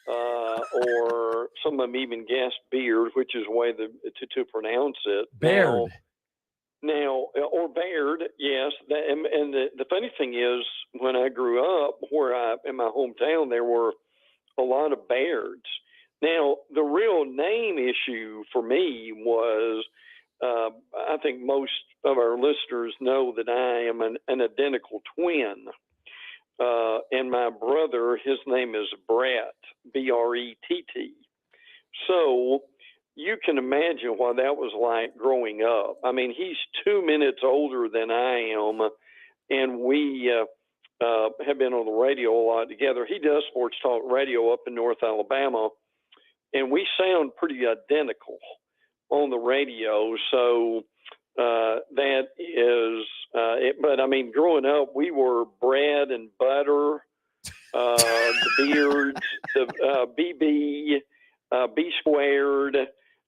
or some of them even guessed beard, which is a way to pronounce it. Baird. Now, or Baird, yes. And the funny thing is, when I grew up, in my hometown, there were a lot of Bairds. Now, the real name issue for me was, I think most of our listeners know that I am an identical twin. And my brother, his name is Brett, B-R-E-T-T. So you can imagine what that was like growing up. I mean, he's 2 minutes older than I am, and we have been on the radio a lot together. He does sports talk radio up in North Alabama, and we sound pretty identical on the radio. So that is it. But, I mean, growing up, we were bread and butter, the beards, the BB, B squared.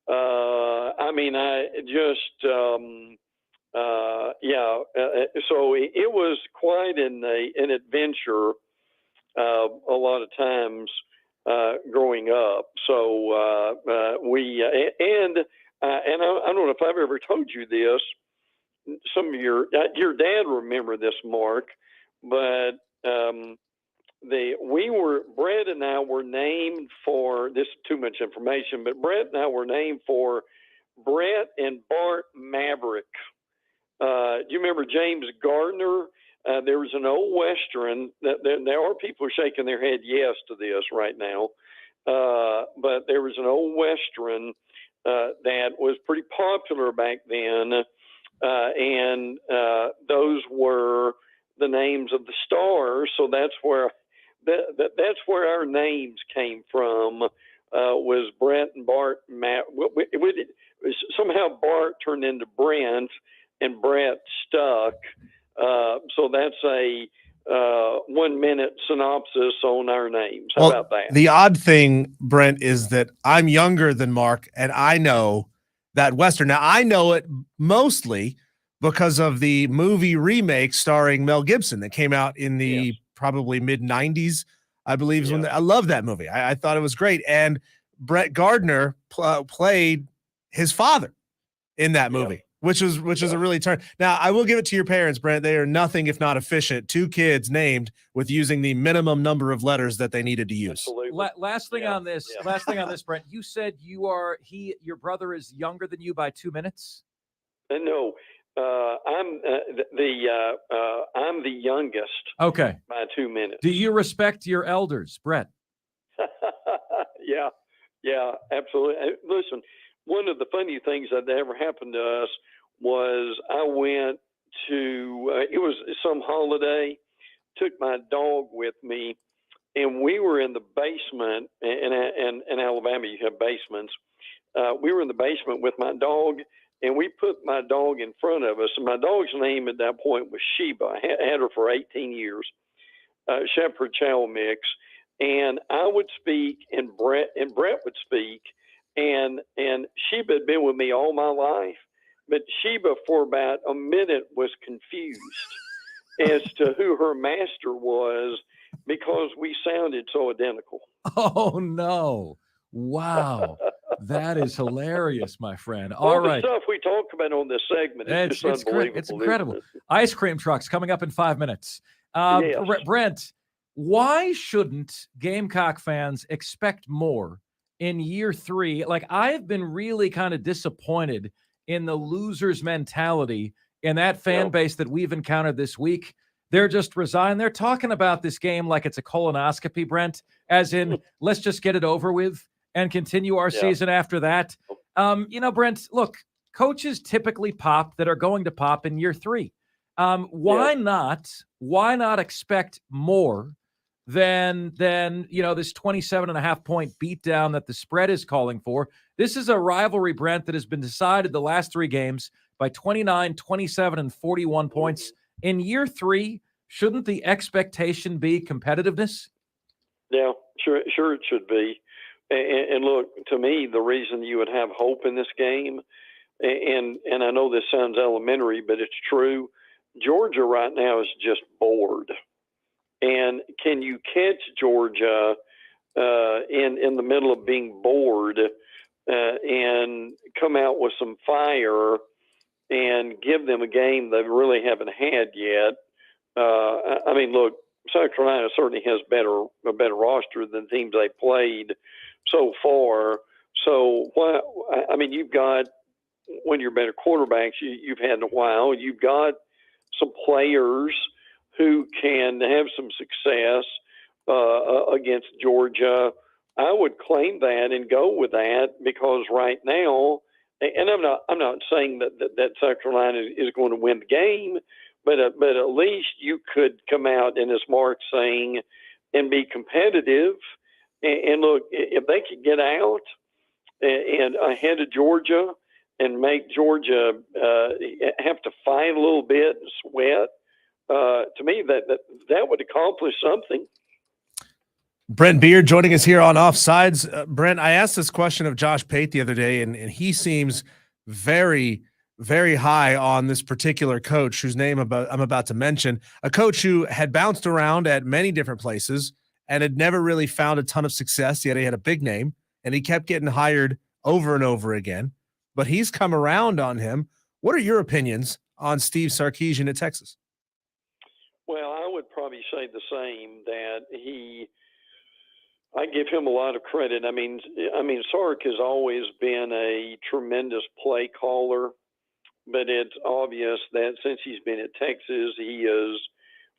I mean, so it was quite an adventure a lot of times growing up. So I don't know if I've ever told you this. Some of your dad remember this, Mark, but Brett and I were named for, this is too much information, but Brett and I were named for Brett and Bart Maverick. Do you remember James Gardner? There was an old Western, there are people shaking their head yes to this right now, but there was an old Western that was pretty popular back then, and those were the names of the stars, so that's where our names came from, was Brent and Bart. Somehow Bart turned into Brent, and Brett stuck. So that's 1-minute synopsis on our names. How about that? The odd thing, Brent, is that I'm younger than Mark, and I know that Western. Now, I know it mostly because of the movie remake starring Mel Gibson that came out in the probably mid-'90s, I believe. Is when I love that movie. I thought it was great. And Brett Gardner played his father in that movie. Which is a really turn. Now, I will give it to your parents, Brent. They are nothing if not efficient. 2 kids named with using the minimum number of letters that they needed to use. Last thing on this, Brent. You said your brother is younger than you by 2 minutes. No, I'm the youngest. Okay. By 2 minutes. Do you respect your elders, Brett? Yeah, absolutely. Listen, one of the funny things that ever happened to us was I went to it was some holiday, took my dog with me, and we were in the basement. In Alabama, you have basements. We were in the basement with my dog, and we put my dog in front of us. And my dog's name at that point was Sheba. I had her for 18 years, Shepherd Chow Mix. And I would speak, and Brett would speak, and Sheba had been with me all my life. But Sheba, for about a minute, was confused as to who her master was because we sounded so identical. Oh, no. Wow. That is hilarious, my friend. All All right. the stuff we talk about on this segment is just unbelievable. It's incredible. Ice cream trucks coming up in 5 minutes. Yes. Brent, why shouldn't Gamecock fans expect more in year 3? Like, I've been really kind of disappointed in the loser's mentality in that fan base that we've encountered this week. They're just resigned. They're talking about this game like it's a colonoscopy, Brent, as in, let's just get it over with and continue our season after that. Brent, look, coaches typically pop that are going to pop in year 3. Why not expect more than this 27.5 point beatdown that the spread is calling for? This is a rivalry, Brent, that has been decided the last 3 games by 29, 27, and 41 points. In year 3, shouldn't the expectation be competitiveness? Yeah, sure it should be. And look, to me, the reason you would have hope in this game, and I know this sounds elementary, but it's true. Georgia right now is just bored. And can you catch Georgia in the middle of being bored and come out with some fire and give them a game they really haven't had yet? I mean, look, South Carolina certainly has a better roster than teams they played so far. So, you've got one of your better quarterbacks you've had in a while. You've got some players who can have some success against Georgia. I would claim that and go with that because right now, and I'm not saying that South Carolina is going to win the game, but at least you could come out, and as Mark's saying, and be competitive. And look, if they could get out and ahead of Georgia and make Georgia have to fight a little bit and sweat, to me that would accomplish something. Brent Beard joining us here on Offsides. Brent, I asked this question of Josh Pate the other day, and he seems very, very high on this particular coach whose name I'm about to mention, a coach who had bounced around at many different places and had never really found a ton of success, yet he had a big name, and he kept getting hired over and over again. But he's come around on him. What are your opinions on Steve Sarkisian at Texas? Well, I would probably say the same, that I give him a lot of credit. I mean, Sark has always been a tremendous play caller, but it's obvious that since he's been at Texas, he is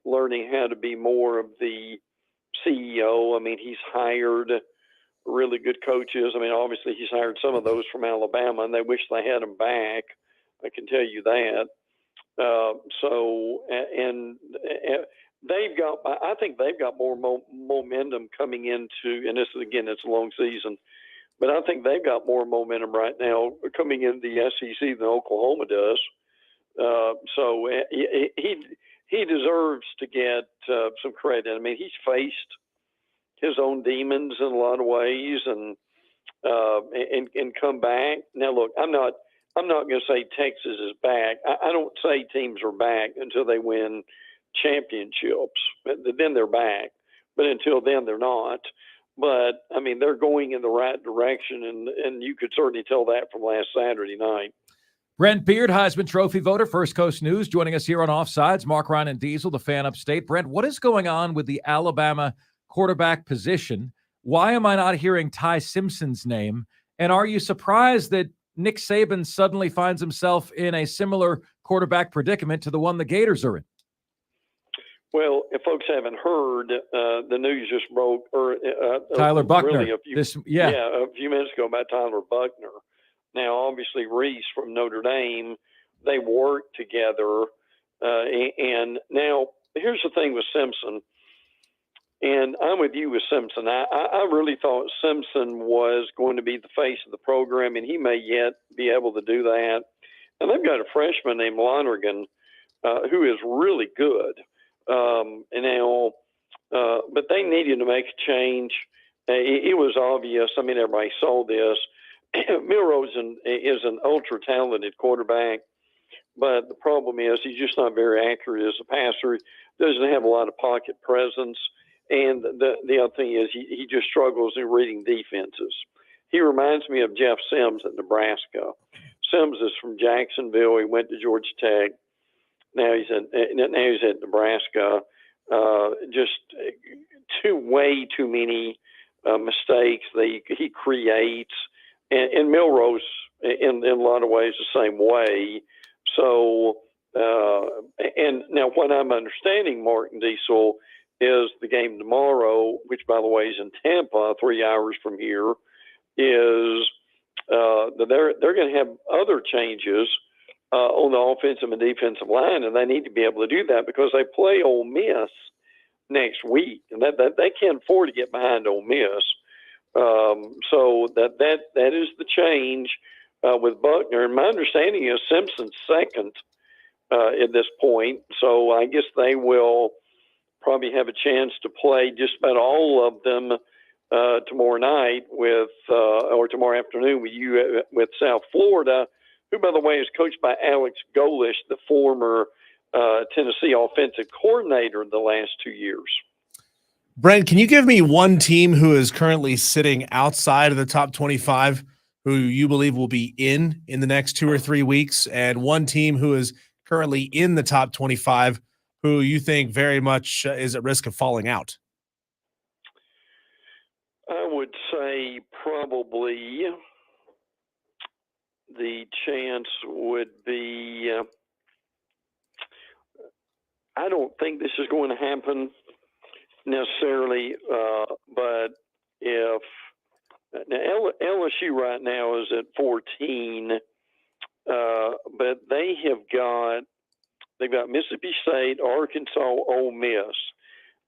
learning how to be more of the CEO. I mean, he's hired really good coaches. I mean, obviously he's hired some of those from Alabama, and they wish they had him back. I can tell you that. I think they've got more momentum coming into, and this is, again, it's a long season, but I think they've got more momentum right now coming into the SEC than Oklahoma does. So he deserves to get some credit. I mean, he's faced his own demons in a lot of ways, and come back. Now, look, I'm not going to say Texas is back. I don't say teams are back until they win championships. Then they're back, but until then, they're not. But I mean, they're going in the right direction, and you could certainly tell that from last Saturday night. Brent Beard, Heisman Trophy voter, First Coast News, joining us here on Offsides. Mark, Ryan, and Diesel, the fan upstate. Brent, what is going on with the Alabama quarterback position? Why am I not hearing Ty Simpson's name? And are you surprised that Nick Saban suddenly finds himself in a similar quarterback predicament to the one the Gators are in? Well, if folks haven't heard, the news just broke. Tyler Buckner. Really a few minutes ago about Tyler Buckner. Now, obviously, Reese from Notre Dame, they worked together. And now, here's the thing with Simpson. And I'm with you with Simpson. I really thought Simpson was going to be the face of the program, and he may yet be able to do that. And they've got a freshman named Lonergan who is really good. But they needed to make a change. It was obvious. I mean, everybody saw this. Milrose is an ultra-talented quarterback, but the problem is he's just not very accurate as a passer. He doesn't have a lot of pocket presence. And the other thing is he just struggles in reading defenses. He reminds me of Jeff Sims at Nebraska. Sims is from Jacksonville. He went to Georgia Tech. Now he's at Nebraska. Just way too many mistakes that he creates. And Milrose, in a lot of ways, the same way. So, and now what I'm understanding, Mark and Diesel, is the game tomorrow, which, by the way, is in Tampa, 3 hours from here, is that they're going to have other changes on the offensive and defensive line, and they need to be able to do that because they play Ole Miss next week, and that they can't afford to get behind Ole Miss. So that is the change with Buckner. And my understanding is Simpson's second at this point, so I guess they will probably have a chance to play just about all of them tomorrow night or tomorrow afternoon with South Florida, who, by the way, is coached by Alex Golish, the former Tennessee offensive coordinator the last 2 years. Brent, can you give me one team who is currently sitting outside of the top 25 who you believe will be in the next 2 or 3 weeks, and one team who is currently in the top 25 who you think very much is at risk of falling out? I would say probably the chance would be I don't think this is going to happen necessarily, but if now LSU right now is at 14, but they've got Mississippi State, Arkansas, Ole Miss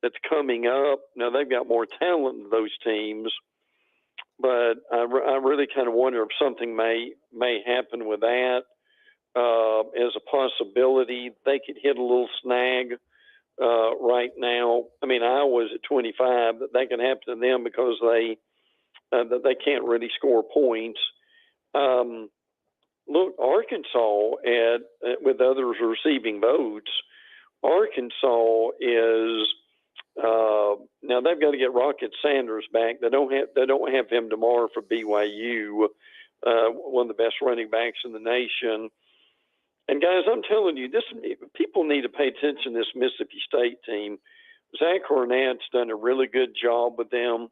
that's coming up. Now they've got more talent than those teams, but I really kind of wonder if something may happen with that as a possibility. They could hit a little snag right now. I mean, Iowa's at 25, but that can happen to them because they can't really score points. Look, Arkansas with others receiving votes, Arkansas is now they've got to get Rocket Sanders back. They don't have him tomorrow for BYU, one of the best running backs in the nation. And guys, I'm telling you, people need to pay attention to this Mississippi State team. Zach Arnett's done a really good job with them,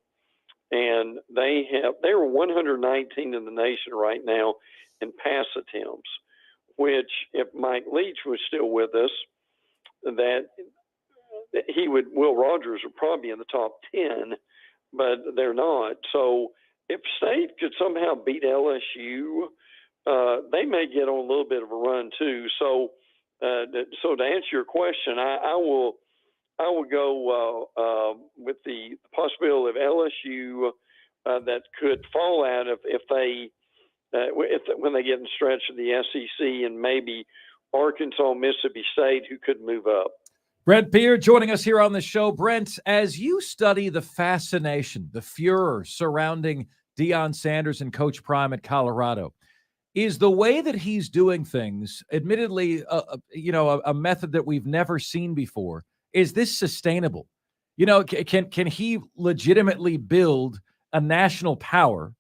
and they were 119 in the nation right now in pass attempts, which if Mike Leach was still with us, that Will Rogers would probably be in the top 10, but they're not. So if State could somehow beat LSU, they may get on a little bit of a run too. So to answer your question, I will go with the possibility of LSU that could fall out if they when they get in the stretch of the SEC, and maybe Arkansas, Mississippi State, who could move up. Brent Beard joining us here on the show. Brent, as you study the fascination, the furor surrounding Deion Sanders and Coach Prime at Colorado, is the way that he's doing things, admittedly, a method that we've never seen before, is this sustainable? Can he legitimately build a national power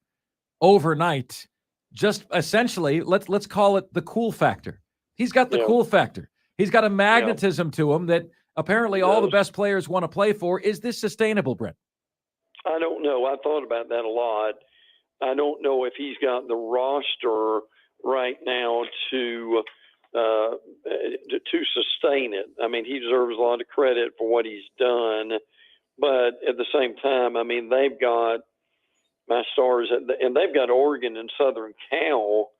overnight? Just essentially, let's call it the cool factor. He's got the cool factor. He's got a magnetism to him that apparently all the best players want to play for. Is this sustainable, Brent? I don't know. I thought about that a lot. I don't know if he's got the roster right now to sustain it. I mean, he deserves a lot of credit for what he's done, but at the same time, I mean, they've got my stars, and they've got Oregon and Southern Cal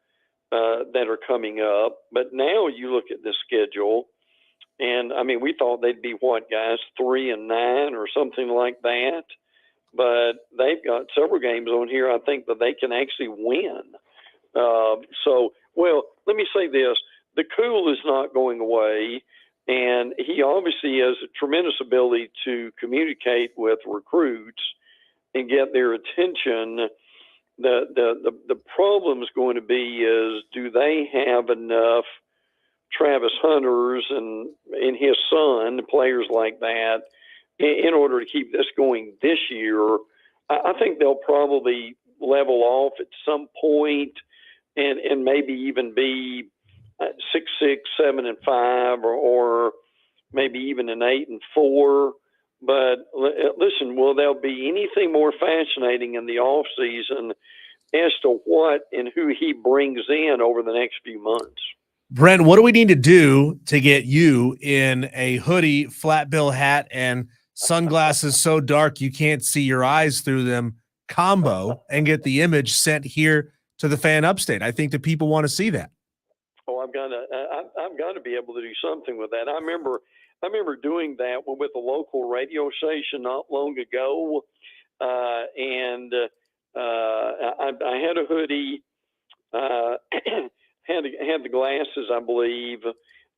that are coming up. But now you look at the schedule, and I mean, we thought they'd be what, guys, 3-9 or something like that. But they've got several games on here, I think, that they can actually win. Well, let me say this. The cool is not going away, and he obviously has a tremendous ability to communicate with recruits and get their attention. The problem is going to be is, do they have enough Travis Hunters and his son, players like that, in order to keep this going this year? I think they'll probably level off at some point and maybe even be 6-6, 7-5, or maybe even an 8-4. But listen, will there be anything more fascinating in the off season as to what and who he brings in over the next few months? Brent, what do we need to do to get you in a hoodie, flat bill hat, and sunglasses so dark you can't see your eyes through them combo and get the image sent here to the Fan Upstate? I think that people want to see that. Oh, I've got to be able to do something with that. I remember doing that with a local radio station not long ago, and I had a hoodie, had the glasses, I believe,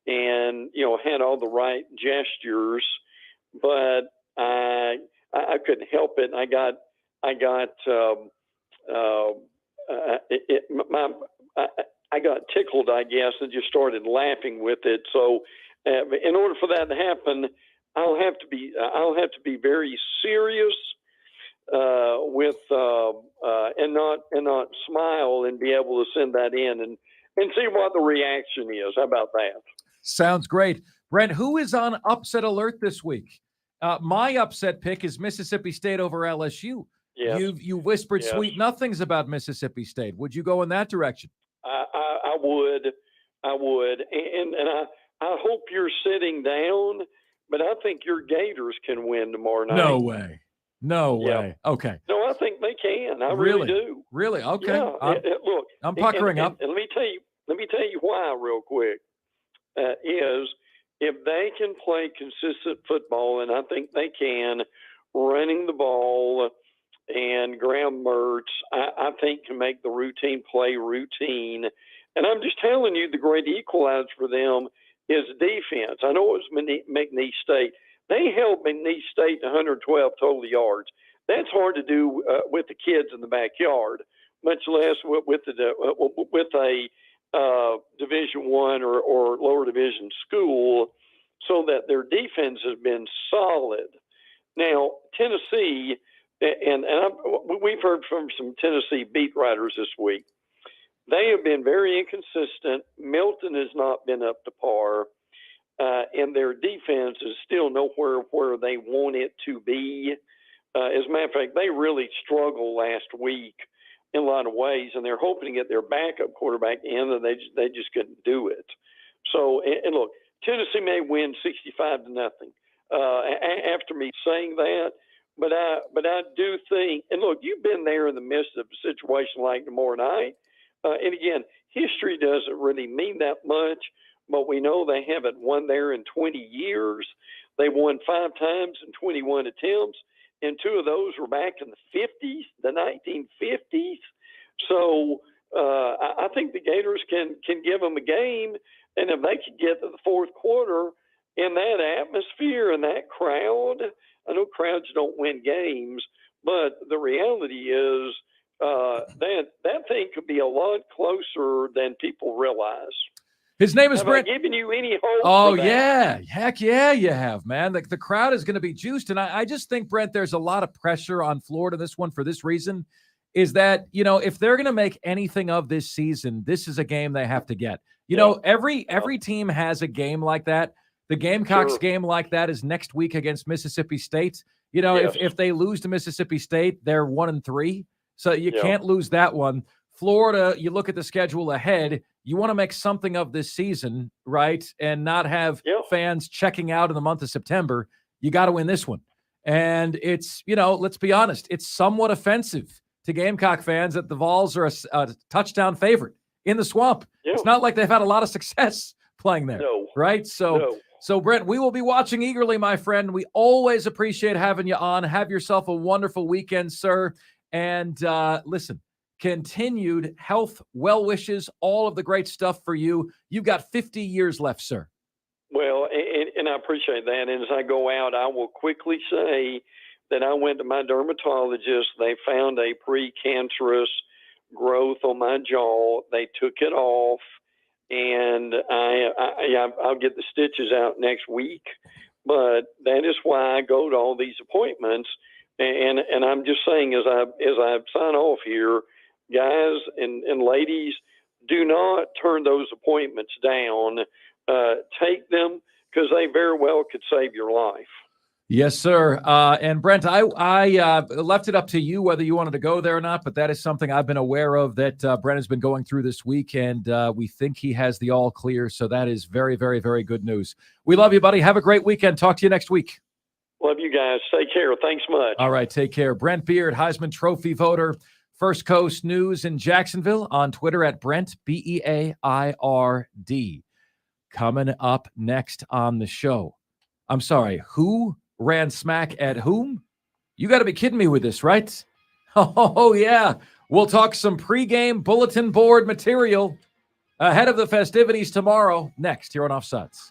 and had all the right gestures, but I couldn't help it. I got I got tickled, I guess, and just started laughing with it. So, in order for that to happen, I'll have to be very serious with and not smile and be able to send that in and see what the reaction is. How about that? Sounds great. Brent, who is on upset alert this week? My upset pick is Mississippi State over LSU. Yes. You whispered Yes. sweet nothings about Mississippi State. Would you go in that direction? I would, and I hope you're sitting down, but I think your Gators can win tomorrow night. No way. Okay. No, I think they can. I really do. Really? Okay. Yeah. Look, I'm puckering up. And let me tell you why real quick. Is if they can play consistent football, and I think they can, running the ball and Graham Mertz, I think, can make the routine play routine. And I'm just telling you, the great equalizer for them is defense. I know it was McNeese State. They held McNeese State to 112 total yards. That's hard to do with the kids in the backyard, much less with a Division I or lower division school, so that their defense has been solid. Now, Tennessee, and we've heard from some Tennessee beat writers this week. They have been very inconsistent. Milton has not been up to par, and their defense is still nowhere where they want it to be. As a matter of fact, they really struggled last week in a lot of ways, and they're hoping to get their backup quarterback in, and they just couldn't do it. So, and look, Tennessee may win 65-0 after me saying that, but I do think, and look, you've been there in the midst of a situation like tomorrow night, and again, history doesn't really mean that much, but we know they haven't won there in 20 years. They won 5 times in 21 attempts, and 2 of those were back in the 50s, the 1950s. So I think the Gators can give them a game, and if they could get to the fourth quarter in that atmosphere and that crowd, I know crowds don't win games, but the reality is that thing could be a lot closer than people realize. His name is Have Brent. I given you any hope? Oh, for that? yeah. Heck yeah, you have, man. The crowd is going to be juiced. And I just think, Brent, there's a lot of pressure on Florida this one for this reason, is that, if they're going to make anything of this season, this is a game they have to get. Every team has a game like that. The Gamecocks game like that is next week against Mississippi State. If they lose to Mississippi State, they're 1-3. So you can't lose that one. Florida, you look at the schedule ahead, you want to make something of this season, right? And not have fans checking out in the month of September. You got to win this one. And it's, let's be honest, it's somewhat offensive to Gamecock fans that the Vols are a touchdown favorite in the Swamp. Yeah. It's not like they've had a lot of success playing there, right? No. So, Brent, we will be watching eagerly, my friend. We always appreciate having you on. Have yourself a wonderful weekend, sir. And listen, continued health, well wishes, all of the great stuff for you. You've got 50 years left, sir. Well, and I appreciate that. And as I go out, I will quickly say that I went to my dermatologist. They found a precancerous growth on my jaw. They took it off, and I'll get the stitches out next week. But that is why I go to all these appointments. And I'm just saying, as I sign off here, guys and ladies, do not turn those appointments down. Take them, because they very well could save your life. Yes, sir. And Brent, I left it up to you whether you wanted to go there or not, but that is something I've been aware of that Brent has been going through this week, and we think he has the all clear. So that is very, very, very good news. We love you, buddy. Have a great weekend. Talk to you next week. Love you guys. Take care. Thanks much. All right, take care. Brent Beard, Heisman Trophy voter, First Coast News in Jacksonville, on Twitter at Brent, Beaird. Coming up next on the show. I'm sorry, who ran smack at whom? You got to be kidding me with this, right? Oh, yeah. We'll talk some pregame bulletin board material ahead of the festivities tomorrow, next here on Offsides.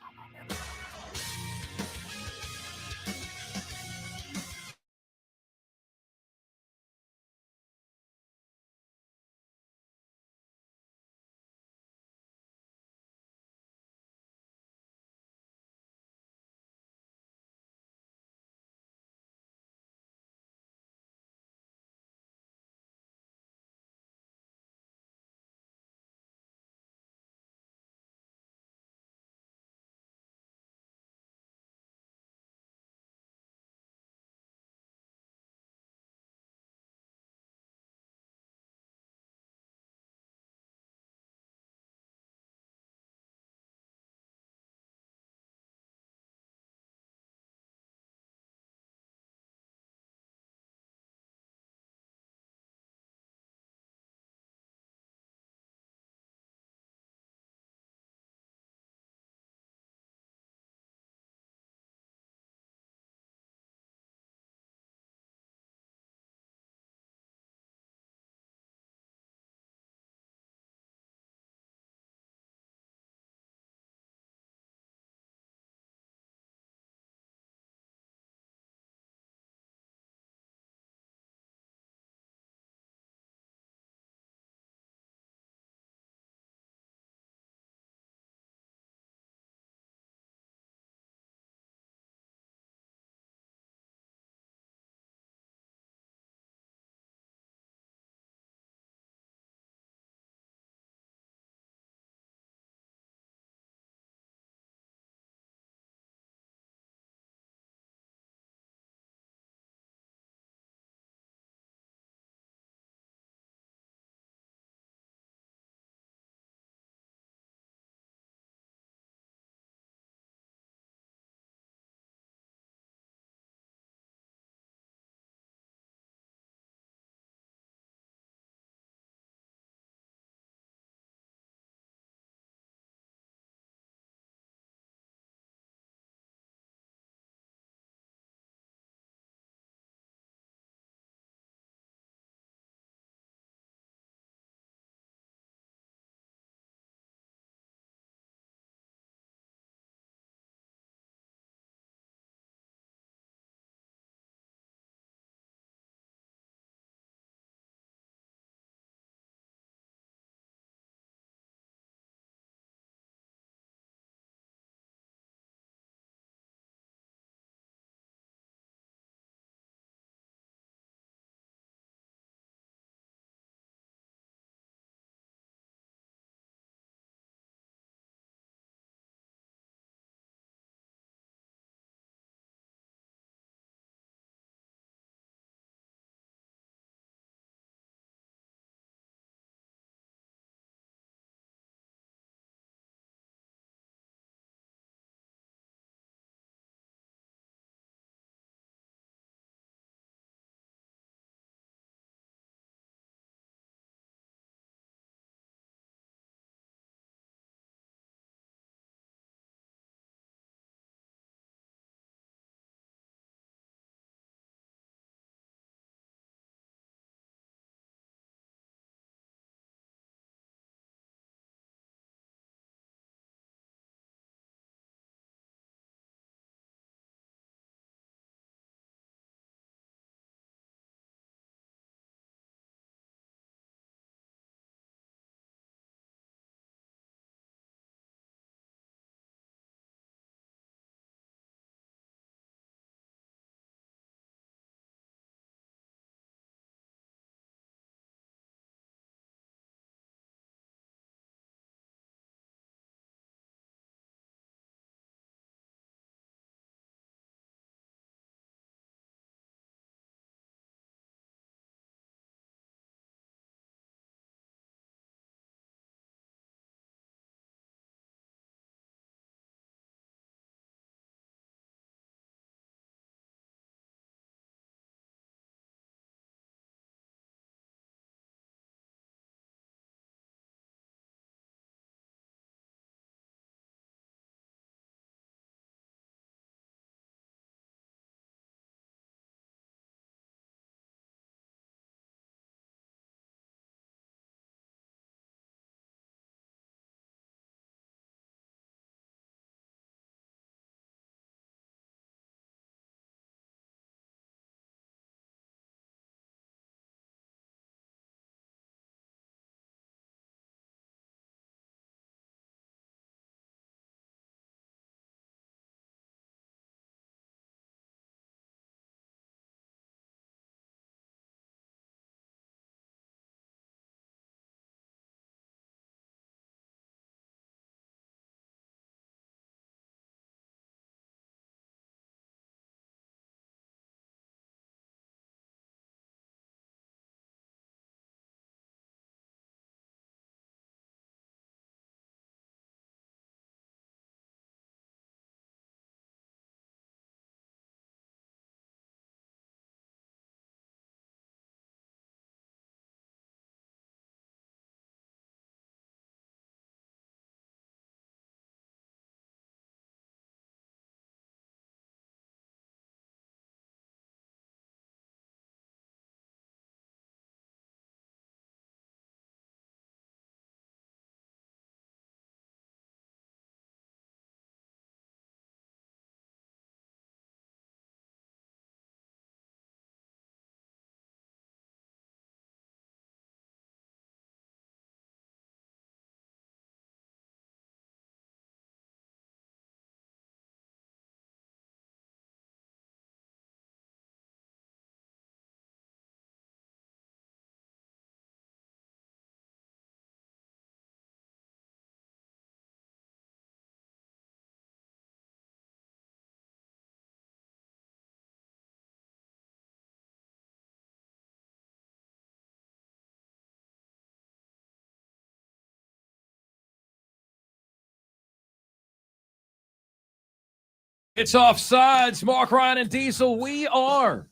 It's Offsides. Mark, Ryan, and Diesel. We are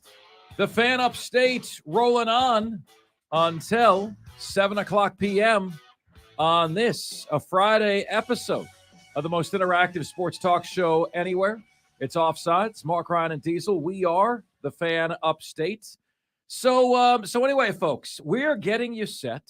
the Fan Upstate, rolling on until 7 o'clock p.m. on this, a Friday episode of the most interactive sports talk show anywhere. It's Offsides. Mark, Ryan, and Diesel. We are the Fan Upstate. So anyway, folks, we're getting you set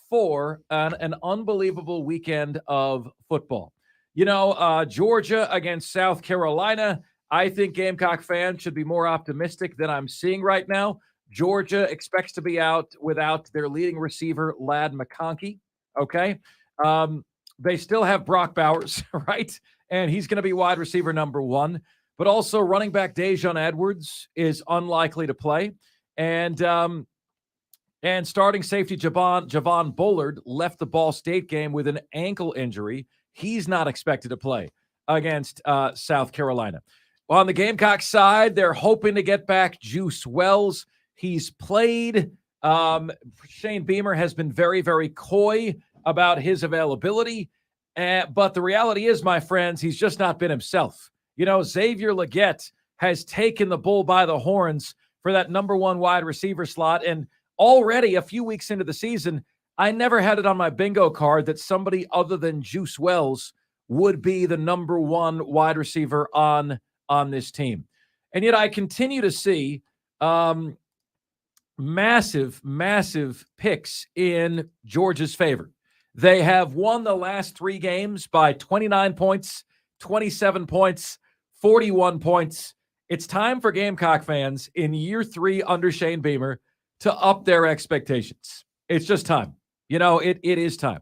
for an unbelievable weekend of football. You know, Georgia against South Carolina. I think Gamecock fans should be more optimistic than I'm seeing right now. Georgia expects to be out without their leading receiver, Ladd McConkey. Okay. They still have Brock Bowers, right? And he's going to be wide receiver number 1. But also running back Dejon Edwards is unlikely to play. And starting safety Javon Bullard left the Ball State game with an ankle injury. He's not expected to play against South Carolina. On the Gamecock side, they're hoping to get back Juice Wells. He's played. Shane Beamer has been very, very coy about his availability. But the reality is, my friends, he's just not been himself. You know, Xavier Legette has taken the bull by the horns for that number 1 wide receiver slot. And already a few weeks into the season, I never had it on my bingo card that somebody other than Juice Wells would be the number 1 wide receiver on this team. And yet I continue to see massive picks in Georgia's favor. They have won the last 3 games by 29 points, 27 points, 41 points. It's time for Gamecock fans in year 3 under Shane Beamer to up their expectations. It's just time. You know, it is time.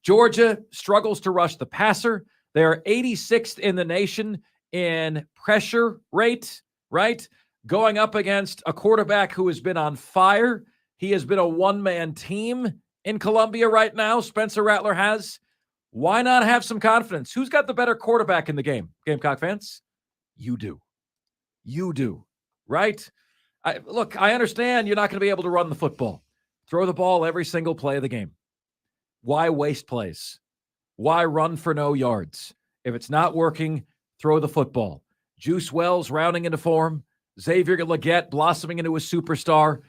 Georgia struggles to rush the passer. They are 86th in the nation in pressure rate, right? Going up against a quarterback who has been on fire. He has been a one-man team in Columbia right now. Spencer Rattler has. Why not have some confidence? Who's got the better quarterback in the game, Gamecock fans? You do. You do, right? Look, I understand you're not going to be able to run the football. Throw the ball every single play of the game. Why waste plays? Why run for no yards? If it's not working, throw the football. Juice Wells rounding into form. Xavier Legette blossoming into a superstar.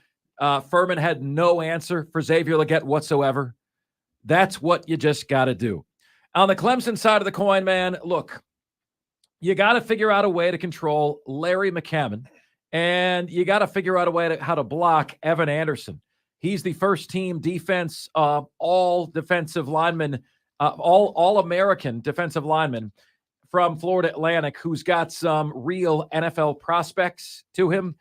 Furman had no answer for Xavier Legette whatsoever. That's what you just got to do. On the Clemson side of the coin, man, look, you got to figure out a way to control Larry McCammon, and you got to figure out a way to how to block Evan Anderson. He's the first team defense, all defensive lineman, all American defensive lineman from Florida Atlantic, who's got some real NFL prospects to him.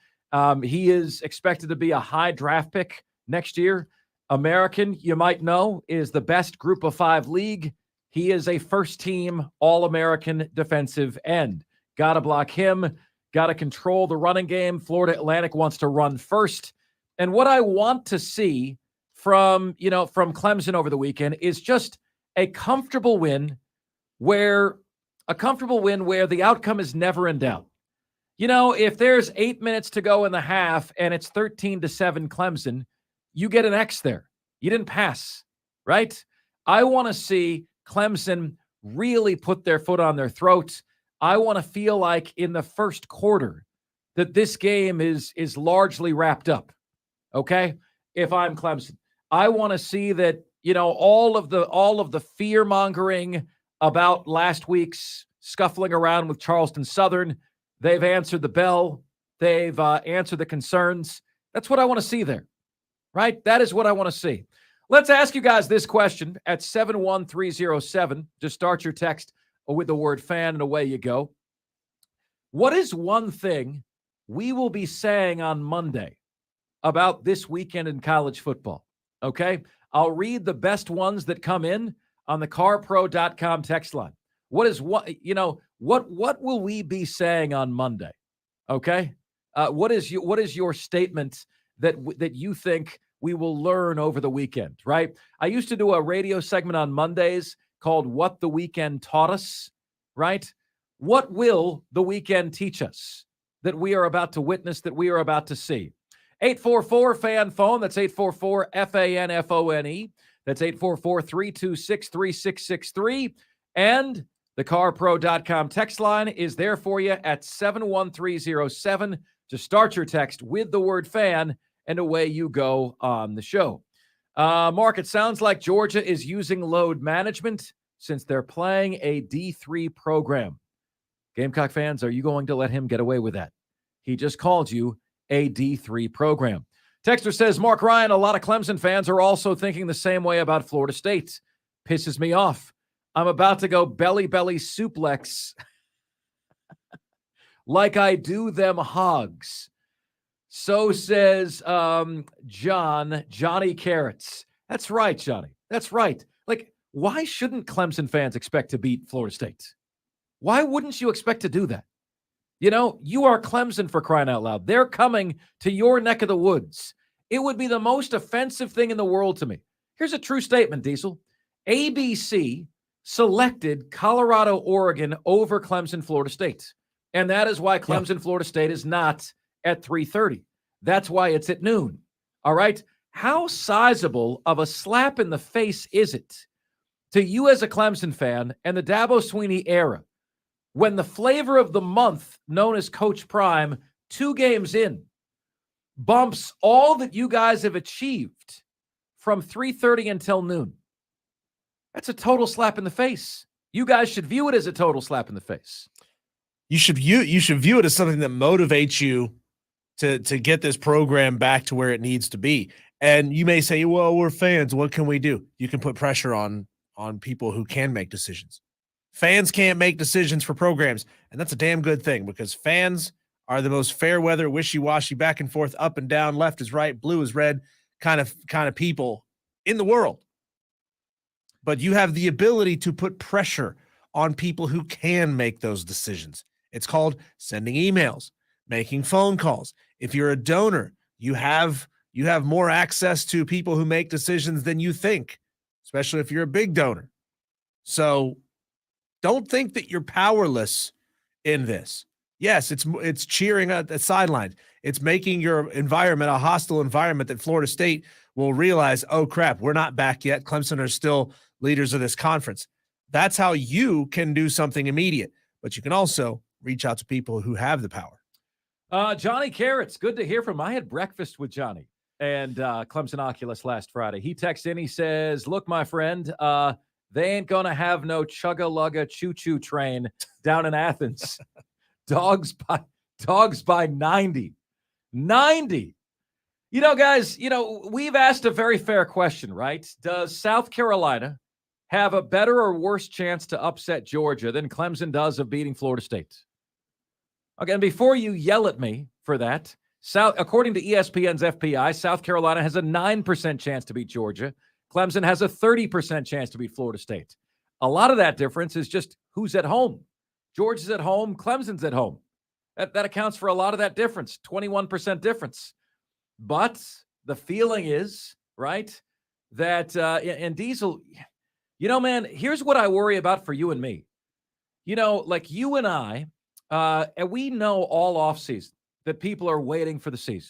He is expected to be a high draft pick next year. American, you might know, is the best group of 5 league. He is a first team All-American defensive end. Got to block him. Got to control the running game. Florida Atlantic wants to run first. And what I want to see from Clemson over the weekend is just a comfortable win where the outcome is never in doubt. You know, if there's 8 minutes to go in the half and it's 13-7 Clemson, you get an X there. You didn't pass, right? I want to see Clemson really put their foot on their throat. I want to feel like in the first quarter that this game is largely wrapped up. Okay? If I'm Clemson, I want to see that, you know, all of the fear-mongering about last week's scuffling around with Charleston Southern, they've answered the bell. They've answered the concerns. That's what I want to see there, right? That is what I want to see. Let's ask you guys this question at 71307. Just start your text with the word fan and away you go. What is one thing we will be saying on Monday about this weekend in college football? Okay? I'll read the best ones that come in on the carpro.com text line. What will we be saying on Monday? Okay? What is your statement that you think we will learn over the weekend, right? I used to do a radio segment on Mondays called What the Weekend Taught Us, right? What will the weekend teach us that we are about to witness, that we are about to see? 844-FAN-PHONE. That's 844-FANFONE. That's 844-326-3663. And The CarPro.com text line is there for you at 71307 to start your text with the word fan, and away you go on the show. Mark, it sounds like Georgia is using load management since they're playing a D3 program. Gamecock fans, are you going to let him get away with that? He just called you a D3 program. Texter says, Mark Ryan, a lot of Clemson fans are also thinking the same way about Florida State. Pisses me off. I'm about to go belly suplex like I do them hogs. So says Johnny Carrots. That's right, Johnny. That's right. Like, why shouldn't Clemson fans expect to beat Florida State? Why wouldn't you expect to do that? You know, you are Clemson, for crying out loud. They're coming to your neck of the woods. It would be the most offensive thing in the world to me. Here's a true statement, Diesel. ABC selected Colorado, Oregon over Clemson, Florida State. And that is why Clemson, Florida State is not at 3:30. That's why it's at noon. All right? How sizable of a slap in the face is it to you as a Clemson fan and the Dabo Swinney era when the flavor of the month, known as Coach Prime, 2 games in, bumps all that you guys have achieved from 3:30 until noon? That's a total slap in the face. You guys should view it as a total slap in the face. You should view it as something that motivates you to get this program back to where it needs to be. And you may say, well, we're fans. What can we do? You can put pressure on people who can make decisions. Fans can't make decisions for programs, and that's a damn good thing because fans are the most fair weather, wishy-washy, back and forth, up and down, left is right, blue is red kind of people in the world. But you have the ability to put pressure on people who can make those decisions. It's called sending emails, making phone calls. If you're a donor, you have more access to people who make decisions than you think, especially if you're a big donor. So don't think that you're powerless in this. Yes, it's cheering at the sidelines. It's making your environment a hostile environment that Florida State will realize, oh, crap, we're not back yet. Clemson are still leaders of this conference. That's how you can do something immediate. But you can also reach out to people who have the power. Johnny Carrots, good to hear from him. I had breakfast with Johnny and Clemson Oculus last Friday. He texts in, he says, look, my friend, they ain't going to have no chugga-lugga choo-choo train down in Athens. Dogs by 90. 90. You know, guys, we've asked a very fair question, right? Does South Carolina have a better or worse chance to upset Georgia than Clemson does of beating Florida State? Okay, and before you yell at me for that, according to ESPN's FPI, South Carolina has a 9% chance to beat Georgia. Clemson has a 30% chance to beat Florida State. A lot of that difference is just who's at home. Georgia's at home, Clemson's at home. That accounts for a lot of that difference, 21% difference. But the feeling is, right, that and Diesel, man, here's what I worry about for you and me. Like you and I, and we know all offseason that people are waiting for the season.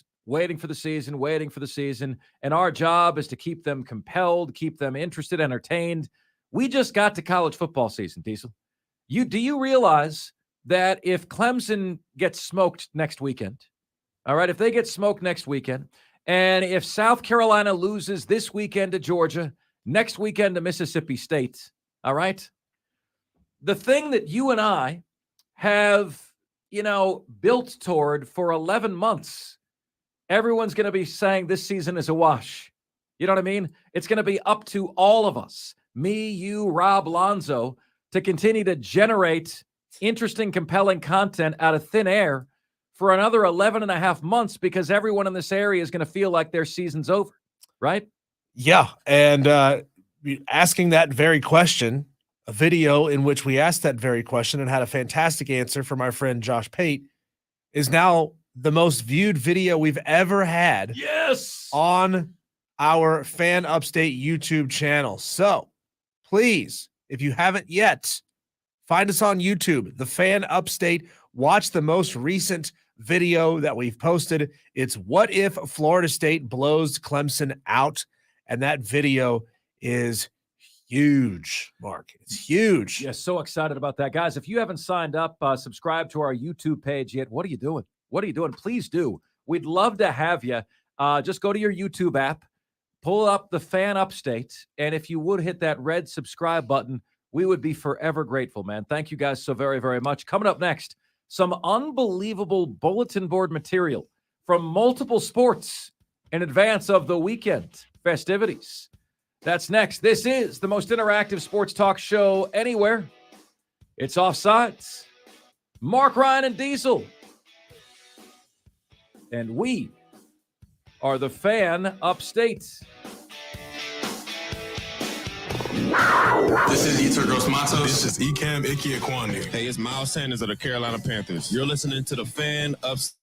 And our job is to keep them compelled, keep them interested, entertained. We just got to college football season, Diesel. Do you realize that if Clemson gets smoked next weekend, all right, if they get smoked next weekend, and if South Carolina loses this weekend to Georgia, next weekend to Mississippi State, all right, the thing that you and I have, built toward for 11 months, everyone's going to be saying this season is a wash. You know what I mean? It's going to be up to all of us, me, you, Rob, Lonzo, to continue to generate interesting, compelling content out of thin air for another 11 and a half months because everyone in this area is going to feel like their season's over, right? Yeah, and asking that very question, a video in which we asked that very question and had a fantastic answer from our friend Josh Pate, is now the most viewed video we've ever had on our Fan Upstate YouTube channel. So please, if you haven't yet, find us on YouTube, the Fan Upstate. Watch the most recent video that we've posted. It's What If Florida State Blows Clemson Out? And that video is huge, Mark. It's huge. Yeah, so excited about that. Guys, if you haven't signed up, subscribe to our YouTube page yet, what are you doing? What are you doing? Please do. We'd love to have you. Just go to your YouTube app, pull up the Fan Upstate, and if you would hit that red subscribe button, we would be forever grateful, man. Thank you guys so very, very much. Coming up next, some unbelievable bulletin board material from multiple sports in advance of the weekend festivities. That's next. This is the most interactive sports talk show anywhere. It's Offsides. Mark, Ryan, and Diesel. And we are the Fan Upstate. This is Eter Grossmatos. This is Ekam Ikiakwani. Hey, it's Miles Sanders of the Carolina Panthers. You're listening to the Fan Upstate.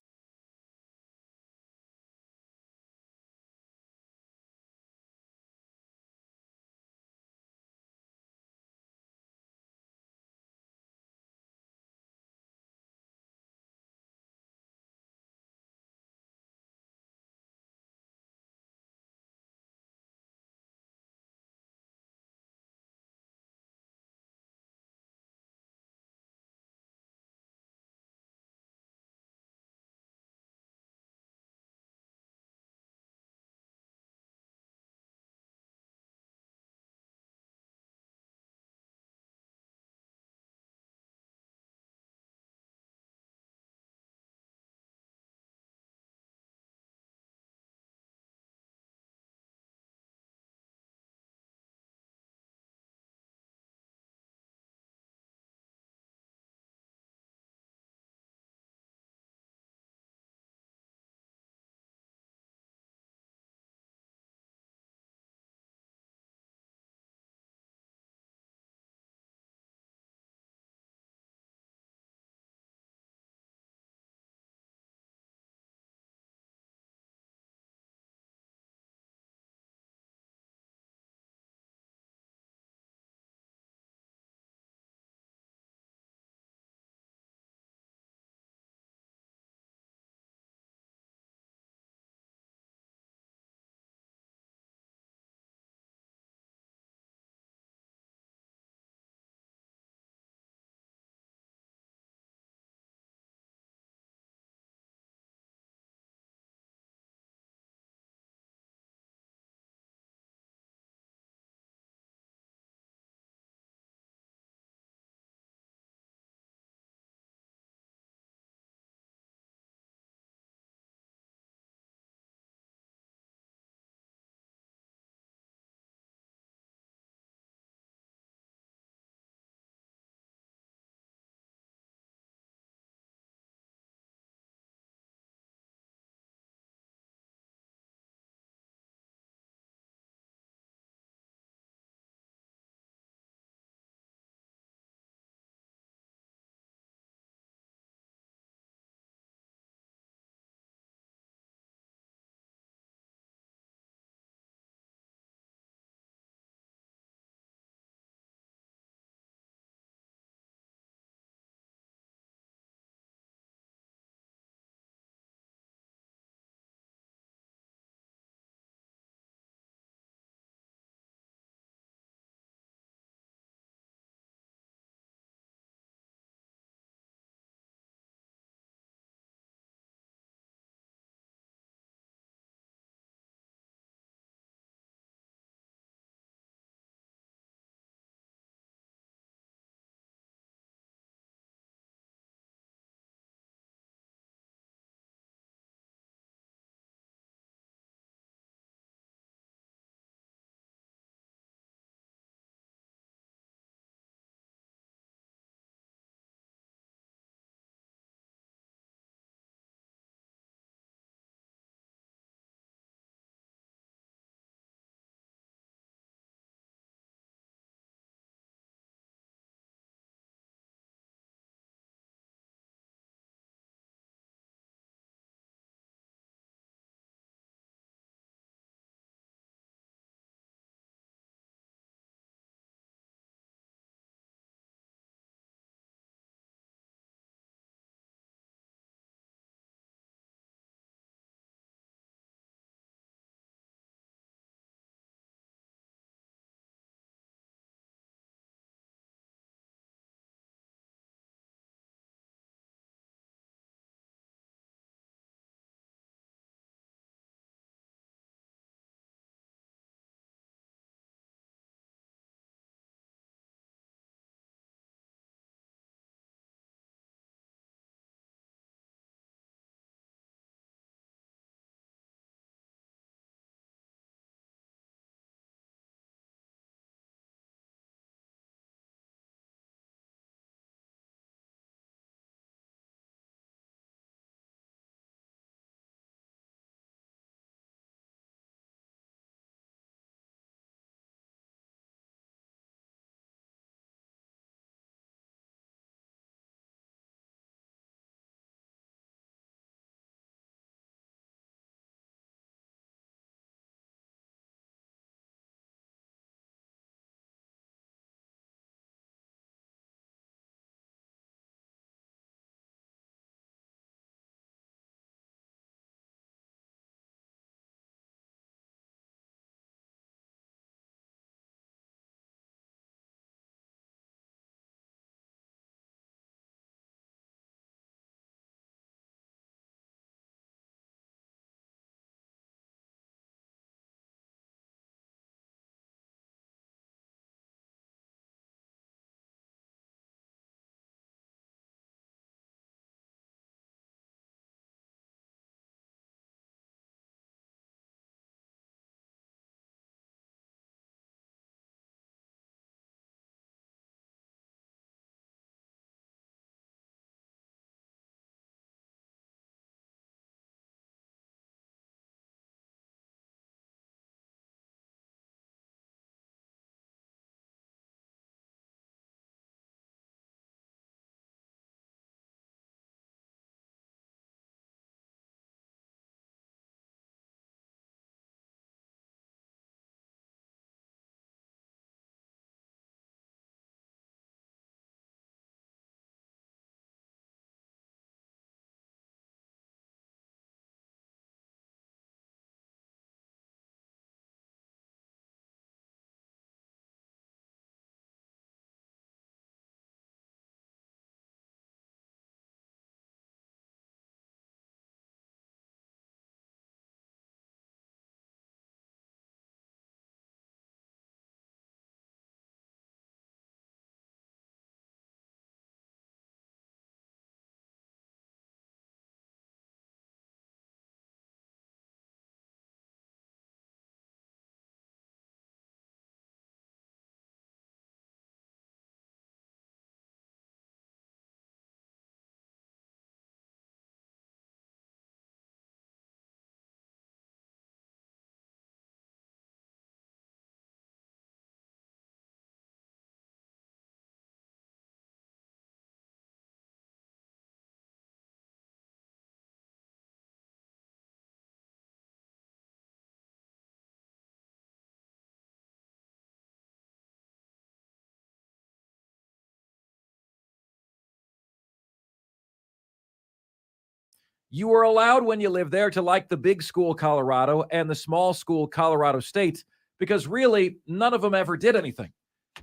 You were allowed when you lived there to like the big school Colorado and the small school Colorado State because really none of them ever did anything.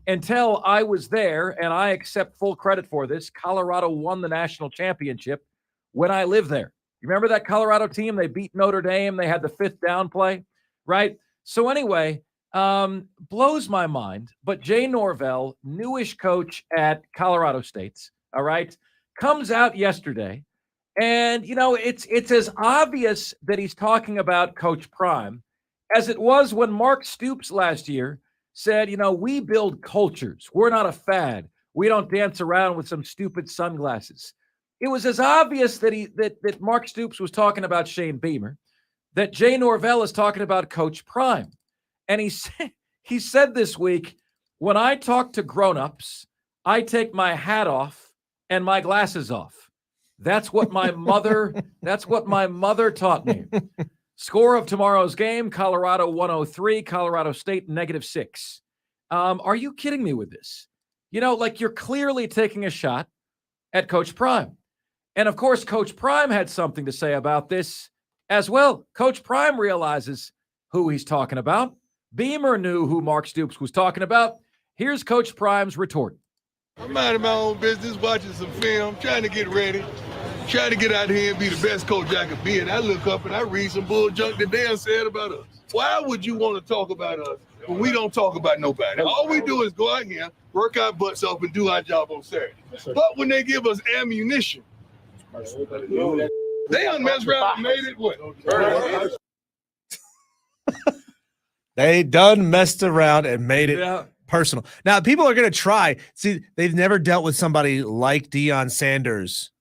Until I was there, and I accept full credit for this, Colorado won the national championship when I lived there. You remember that Colorado team? They beat Notre Dame. They had the 5th down play, right? So anyway, blows my mind. But Jay Norvell, newish coach at Colorado State, all right, comes out yesterday. And, it's as obvious that he's talking about Coach Prime as it was when Mark Stoops last year said, we build cultures. We're not a fad. We don't dance around with some stupid sunglasses. It was as obvious that Mark Stoops was talking about Shane Beamer, that Jay Norvell is talking about Coach Prime. And he said this week, when I talk to grown-ups, I take my hat off and my glasses off. That's what my mother taught me. Score of tomorrow's game, Colorado 103, Colorado State -6. Are you kidding me with this? You're clearly taking a shot at Coach Prime. And of course, Coach Prime had something to say about this as well. Coach Prime realizes who he's talking about. Beamer knew who Mark Stoops was talking about. Here's Coach Prime's retort. I'm minding my own business, watching some film, trying to get ready. Trying to get out here and be the best coach I could be. And I look up and I read some bull junk that Dan said about us. Why would you want to talk about us when we don't talk about nobody? All we do is go out here, work our butts off, and do our job on Saturday. But when they give us ammunition, they done messed around and made it what? They done messed around and made it personal. Now, people are going to try. See, they've never dealt with somebody like Deion Sanders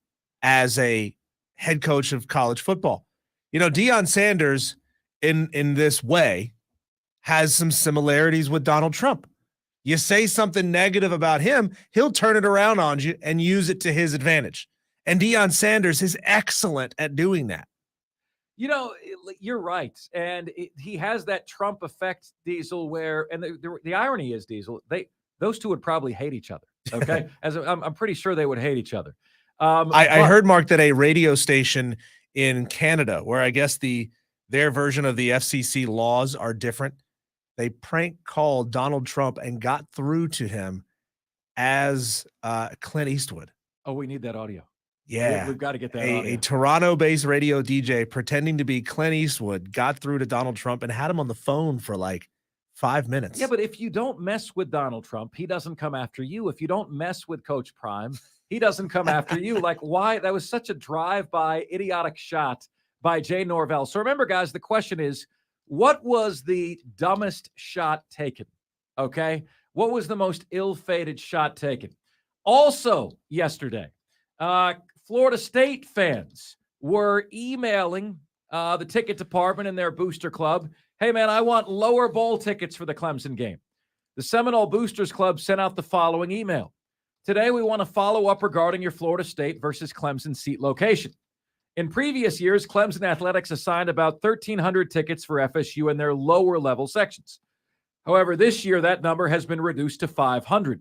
as a head coach of college football. Deion Sanders in this way has some similarities with Donald Trump. You say something negative about him, he'll turn it around on you and use it to his advantage. And Deion Sanders is excellent at doing that. You're right. And he has that Trump effect, Diesel, where, and the irony is, Diesel, those two would probably hate each other. Okay. I'm pretty sure they would hate each other. I heard, Mark, that a radio station in Canada, where I guess their version of the FCC laws are different, they prank called Donald Trump and got through to him as Clint Eastwood. Oh, we need that audio. Yeah. We've got to get that audio. A Toronto-based radio DJ pretending to be Clint Eastwood got through to Donald Trump and had him on the phone for like 5 minutes. Yeah, but if you don't mess with Donald Trump, he doesn't come after you. If you don't mess with Coach Prime, he doesn't come after you. Like, why? That was such a drive-by, idiotic shot by Jay Norvell. So remember, guys, the question is, what was the dumbest shot taken? Okay? What was the most ill-fated shot taken? Also, yesterday, Florida State fans were emailing the ticket department in their booster club, hey, man, I want lower bowl tickets for the Clemson game. The Seminole Boosters Club sent out the following email. Today, we want to follow up regarding your Florida State versus Clemson seat location. In previous years, Clemson Athletics assigned about 1,300 tickets for FSU in their lower-level sections. However, this year, that number has been reduced to 500.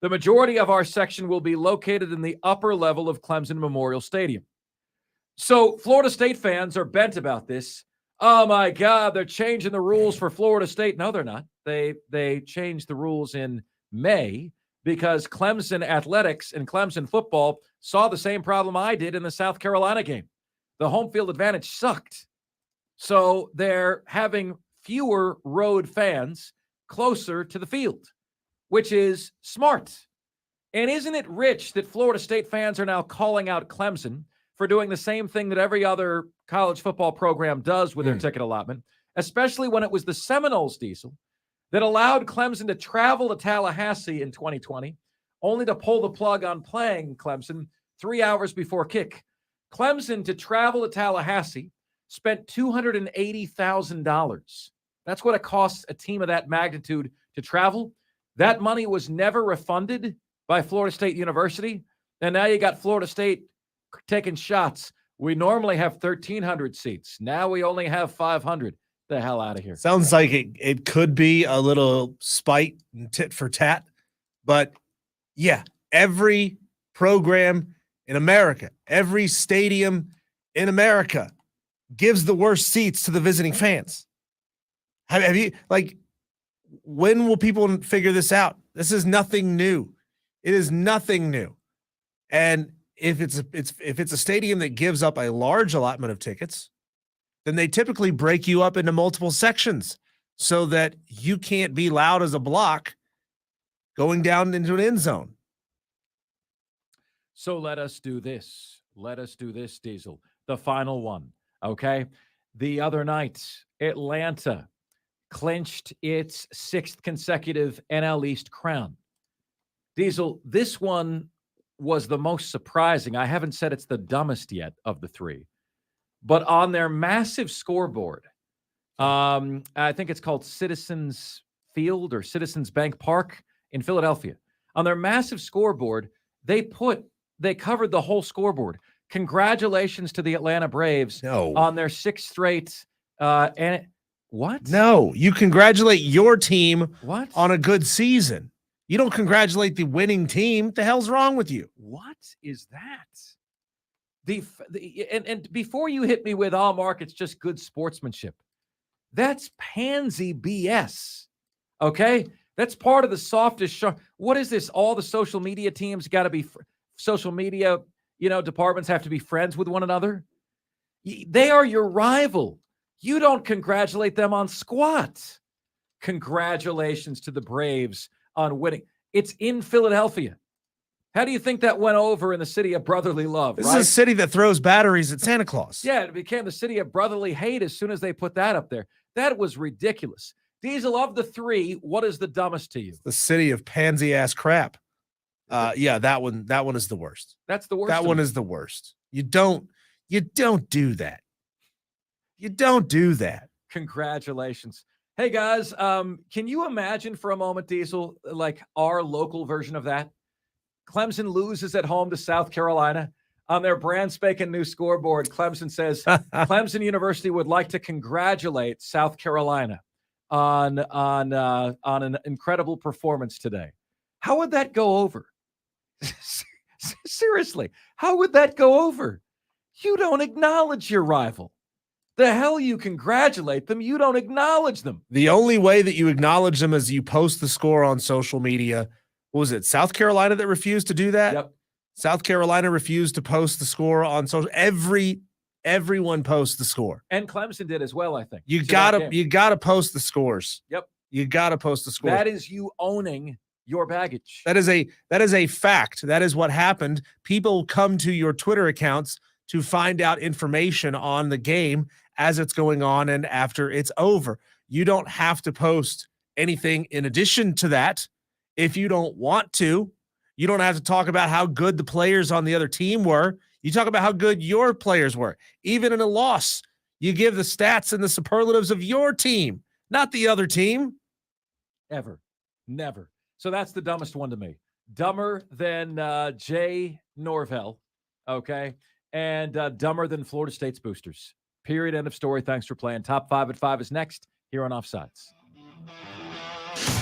The majority of our section will be located in the upper level of Clemson Memorial Stadium. So Florida State fans are bent about this. Oh, my God, they're changing the rules for Florida State. No, they're not. They changed the rules in May because Clemson athletics and Clemson football saw the same problem I did in the South Carolina game. The home field advantage sucked. So they're having fewer road fans closer to the field, which is smart. And isn't it rich that Florida State fans are now calling out Clemson for doing the same thing that every other college football program does with their ticket allotment, especially when it was the Seminoles, Diesel, that allowed Clemson to travel to Tallahassee in 2020, only to pull the plug on playing Clemson 3 hours before kick. Clemson, to travel to Tallahassee, spent $280,000. That's what it costs a team of that magnitude to travel. That money was never refunded by Florida State University, and now you got Florida State taking shots. We normally have 1,300 seats. Now we only have 500. The hell out of here. Sounds like it could be a little spite and tit for tat. But, yeah, every program in America, every stadium in America gives the worst seats to the visiting fans? Have you, like, when will people figure this out? This is nothing new. It is nothing new. And if it's a stadium that gives up a large allotment of tickets, then they typically break you up into multiple sections so that you can't be loud as a block going down into an end zone. So let us do this. Let us do this, Diesel. The final one, okay? The other night, Atlanta clinched its 6th consecutive NL East crown. Diesel, this one was the most surprising. I haven't said it's the dumbest yet of the three. But on their massive scoreboard, I think it's called Citizens Field or Citizens Bank Park in Philadelphia. On their massive scoreboard, they covered the whole scoreboard. Congratulations to the Atlanta Braves on their 6th straight. And what? No, you congratulate your team What? on a good season. You don't congratulate the winning team. What the hell's wrong with you? What is that? And before you hit me with, Mark, it's just good sportsmanship. That's pansy BS. Okay? That's part of the softest show. What is this? All the social media teams got to be social media, departments have to be friends with one another. They are your rival. You don't congratulate them on squat. Congratulations to the Braves on winning. It's in Philadelphia. How do you think that went over in the city of brotherly love? This is a city that throws batteries at Santa Claus. Yeah, it became the city of brotherly hate as soon as they put that up there. That was ridiculous. Diesel, of the three, what is the dumbest to you? The city of pansy ass crap. Yeah, that one is the worst. That's the worst. That one is the worst. You don't do that. You don't do that. Congratulations. Hey guys, can you imagine for a moment, Diesel, like our local version of that? Clemson loses at home to South Carolina. On their brand spanking new scoreboard, Clemson says, Clemson University would like to congratulate South Carolina on an incredible performance today. How would that go over? Seriously, how would that go over? You don't acknowledge your rival. The hell you congratulate them, you don't acknowledge them. The only way that you acknowledge them is you post the score on social media. What was it, South Carolina that refused to do that? Yep. South Carolina refused to post the score on social. Everyone posts the score. And Clemson did as well, I think. You gotta post the scores. Yep. You gotta post the scores. That is you owning your baggage. That is a fact. That is what happened. People come to your Twitter accounts to find out information on the game as it's going on and after it's over. You don't have to post anything in addition to that if you don't want to. You don't have to talk about how good the players on the other team were. You talk about how good your players were. Even in a loss, you give the stats and the superlatives of your team, not the other team. Ever. Never. So that's the dumbest one to me. Dumber than Jay Norvell, okay? And dumber than Florida State's boosters. Period. End of story. Thanks for playing. Top 5 at 5 is next here on Offsides.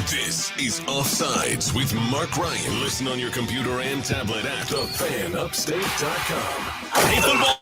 This is Offsides with Mark Ryan. Listen on your computer and tablet at thefanupstate.com. Hey, football.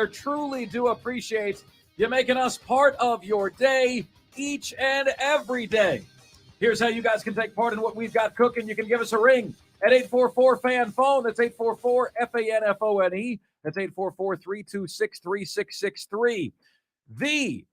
Truly do appreciate you making us part of your day each and every day. Here's how you guys can take part in what we've got cooking. You can give us a ring at 844-FAN-PHONE. That's 844-FANFONE. That's 844-326-3663. The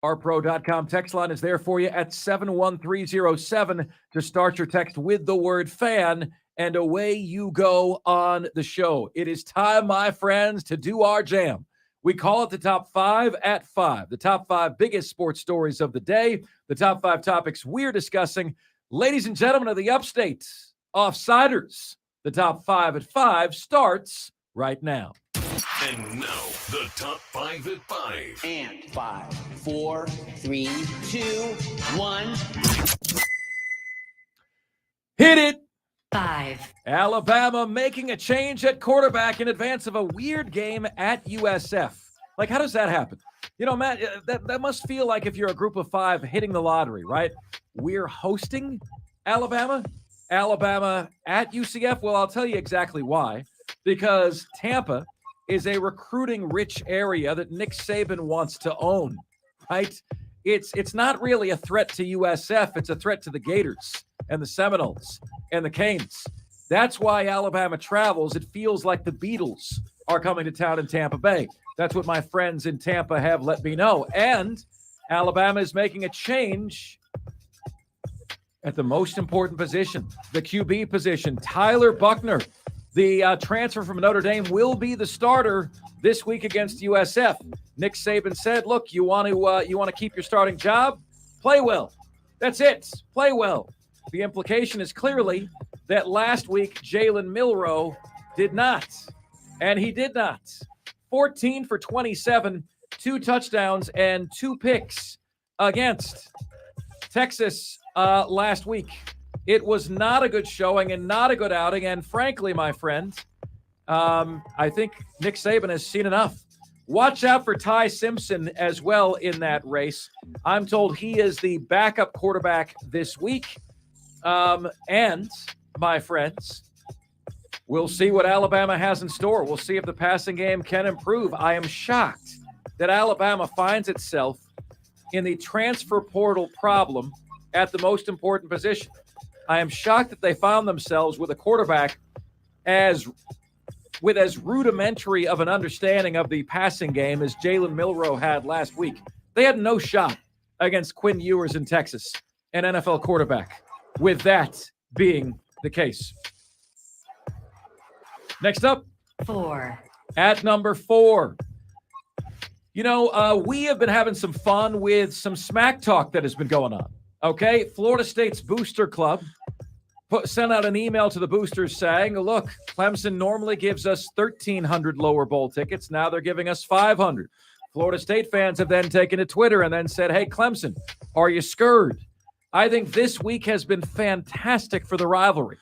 rpro.com text line is there for you at 71307 to start your text with the word fan, and away you go on the show. It is time, my friends, to do our jam. We call it the Top 5 at 5, the top 5 biggest sports stories of the day, the top 5 topics we're discussing. Ladies and gentlemen of the upstate, Offsiders, the Top 5 at 5 starts right now. And now, the Top 5 at 5. And 5, 4, 3, 2, 1. Hit it! 5. Alabama making a change at quarterback in advance of a weird game at USF. Like, how does that happen? You know, Matt, that must feel like if you're a group of 5 hitting the lottery, right? We're hosting Alabama at UCF. Well, I'll tell you exactly why. Because Tampa is a recruiting-rich area that Nick Saban wants to own, right? It's not really a threat to USF. It's a threat to the Gators and the Seminoles and the Canes. That's why Alabama travels. It feels like the Beatles are coming to town in Tampa Bay. That's what my friends in Tampa have let me know. And Alabama is making a change at the most important position, the QB position. Tyler Buckner, the transfer from Notre Dame, will be the starter this week against USF. Nick Saban said, look, you want to keep your starting job? Play well. That's it. Play well. The implication is clearly that last week Jalen Milroe did not. And he did not. 14 for 27, 2 touchdowns, and 2 picks against Texas last week. It was not a good showing and not a good outing. And frankly, my friend, I think Nick Saban has seen enough. Watch out for Ty Simpson as well in that race. I'm told he is the backup quarterback this week. And, my friends, we'll see what Alabama has in store. We'll see if the passing game can improve. I am shocked that Alabama finds itself in the transfer portal problem at the most important position. I am shocked that they found themselves with a quarterback with as rudimentary of an understanding of the passing game as Jalen Milroe had last week. They had no shot against Quinn Ewers in Texas, an NFL quarterback, with that being the case. Next up, 4. At number 4. You know, we have been having some fun with some smack talk that has been going on. Okay, Florida State's Booster Club sent out an email to the boosters saying, look, Clemson normally gives us 1,300 lower bowl tickets. Now they're giving us 500. Florida State fans have then taken to Twitter and then said, hey, Clemson, are you scared? I think this week has been fantastic for the rivalry.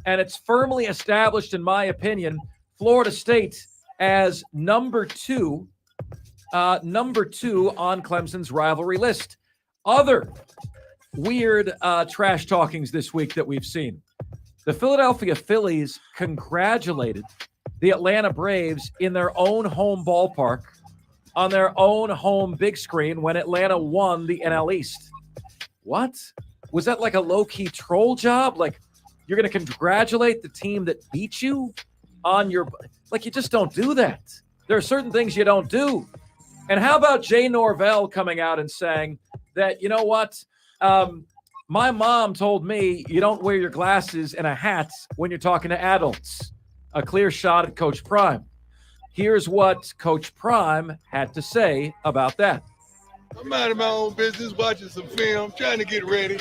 And it's firmly established, in my opinion, Florida State as number 2 on Clemson's rivalry list. Other weird trash talkings this week that we've seen. The Philadelphia Phillies congratulated the Atlanta Braves in their own home ballpark on their own home big screen when Atlanta won the NL East. What? Was that like a low-key troll job? Like, you're going to congratulate the team that beat you on your... Like, you just don't do that. There are certain things you don't do. And how about Jay Norvell coming out and saying that, you know what? My mom told me you don't wear your glasses and a hat when you're talking to adults. A clear shot at Coach Prime. Here's what Coach Prime had to say about that. I'm minding my own business, watching some film, trying to get ready,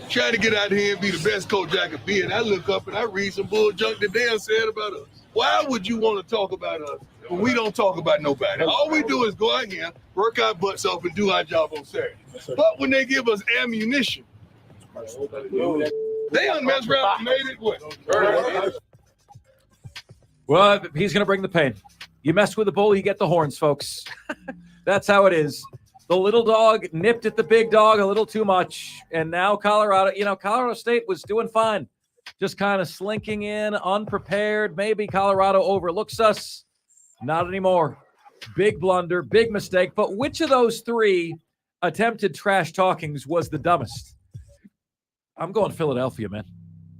trying to get out here and be the best coach I could be. And I look up and I read some bull junk that Dan said about us. Why would you want to talk about us when we don't talk about nobody? All we do is go out here, work our butts off, and do our job on Saturday. But when they give us ammunition, they done messed around and made it what? Well, he's going to bring the pain. You mess with the bull, you get the horns, folks. That's how it is. The little dog nipped at the big dog a little too much. And now Colorado State was doing fine. Just kind of slinking in, unprepared. Maybe Colorado overlooks us. Not anymore. Big blunder, big mistake. But which of those three attempted trash talkings was the dumbest? I'm going Philadelphia, man.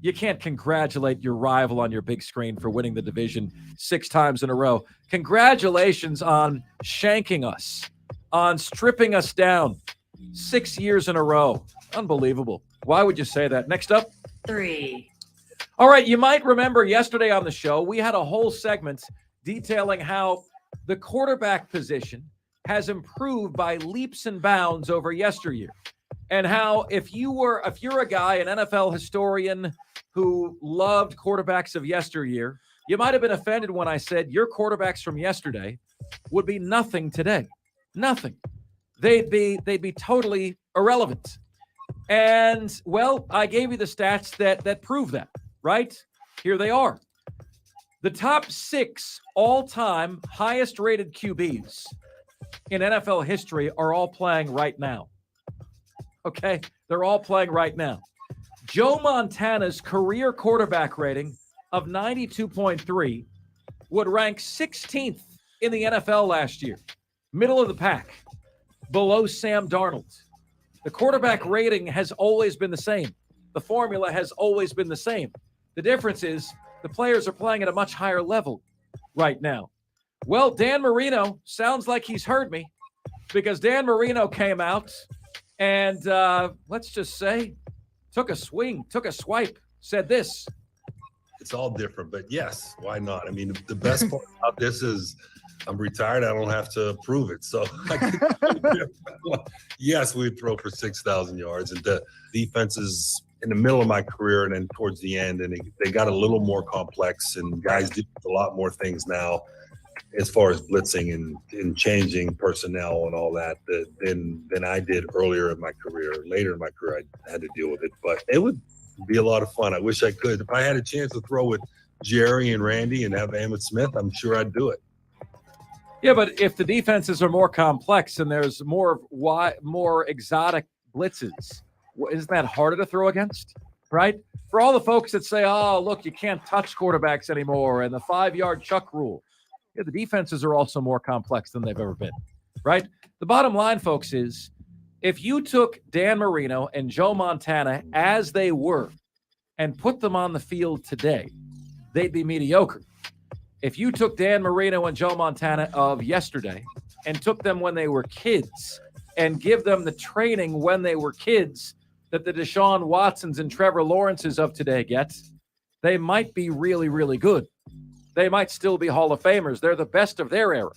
You can't congratulate your rival on your big screen for winning the division 6 times in a row. Congratulations on shanking us, on stripping us down 6 years in a row. Unbelievable. Why would you say that? Next up. 3. All right, you might remember yesterday on the show, we had a whole segment detailing how the quarterback position has improved by leaps and bounds over yesteryear. And how if you're a guy, an NFL historian who loved quarterbacks of yesteryear, you might have been offended when I said your quarterbacks from yesterday would be nothing today. Nothing. They'd be totally irrelevant. And, well, I gave you the stats that prove that, right? Here they are. The top 6 all-time highest-rated QBs in NFL history are all playing right now. Okay? They're all playing right now. Joe Montana's career quarterback rating of 92.3 would rank 16th in the NFL last year. Middle of the pack. Below Sam Darnold. The quarterback rating has always been the same. The formula has always been the same. The difference is the players are playing at a much higher level right now. Well, Dan Marino sounds like he's heard me, because Dan Marino came out and let's just say took a swing, took a swipe, said this. It's all different, but yes, why not? I mean, the best part about this is I'm retired. I don't have to prove it. So yes, we'd throw for 6,000 yards. And the defenses in the middle of my career and then towards the end, and they got a little more complex, and guys do a lot more things now as far as blitzing and changing personnel and all that than I did earlier in my career. Later in my career, I had to deal with it. But it would be a lot of fun. I wish I could. If I had a chance to throw with Jerry and Randy and have Emmitt Smith, I'm sure I'd do it. Yeah, but if the defenses are more complex and there's more exotic blitzes, isn't that harder to throw against, right? For all the folks that say, oh, look, you can't touch quarterbacks anymore and the 5-yard chuck rule. Yeah, the defenses are also more complex than they've ever been, right? The bottom line, folks, is if you took Dan Marino and Joe Montana as they were and put them on the field today, they'd be mediocre. If you took Dan Marino and Joe Montana of yesterday and took them when they were kids and give them the training when they were kids that the Deshaun Watsons and Trevor Lawrences of today get, they might be really, really good. They might still be Hall of Famers. They're the best of their era.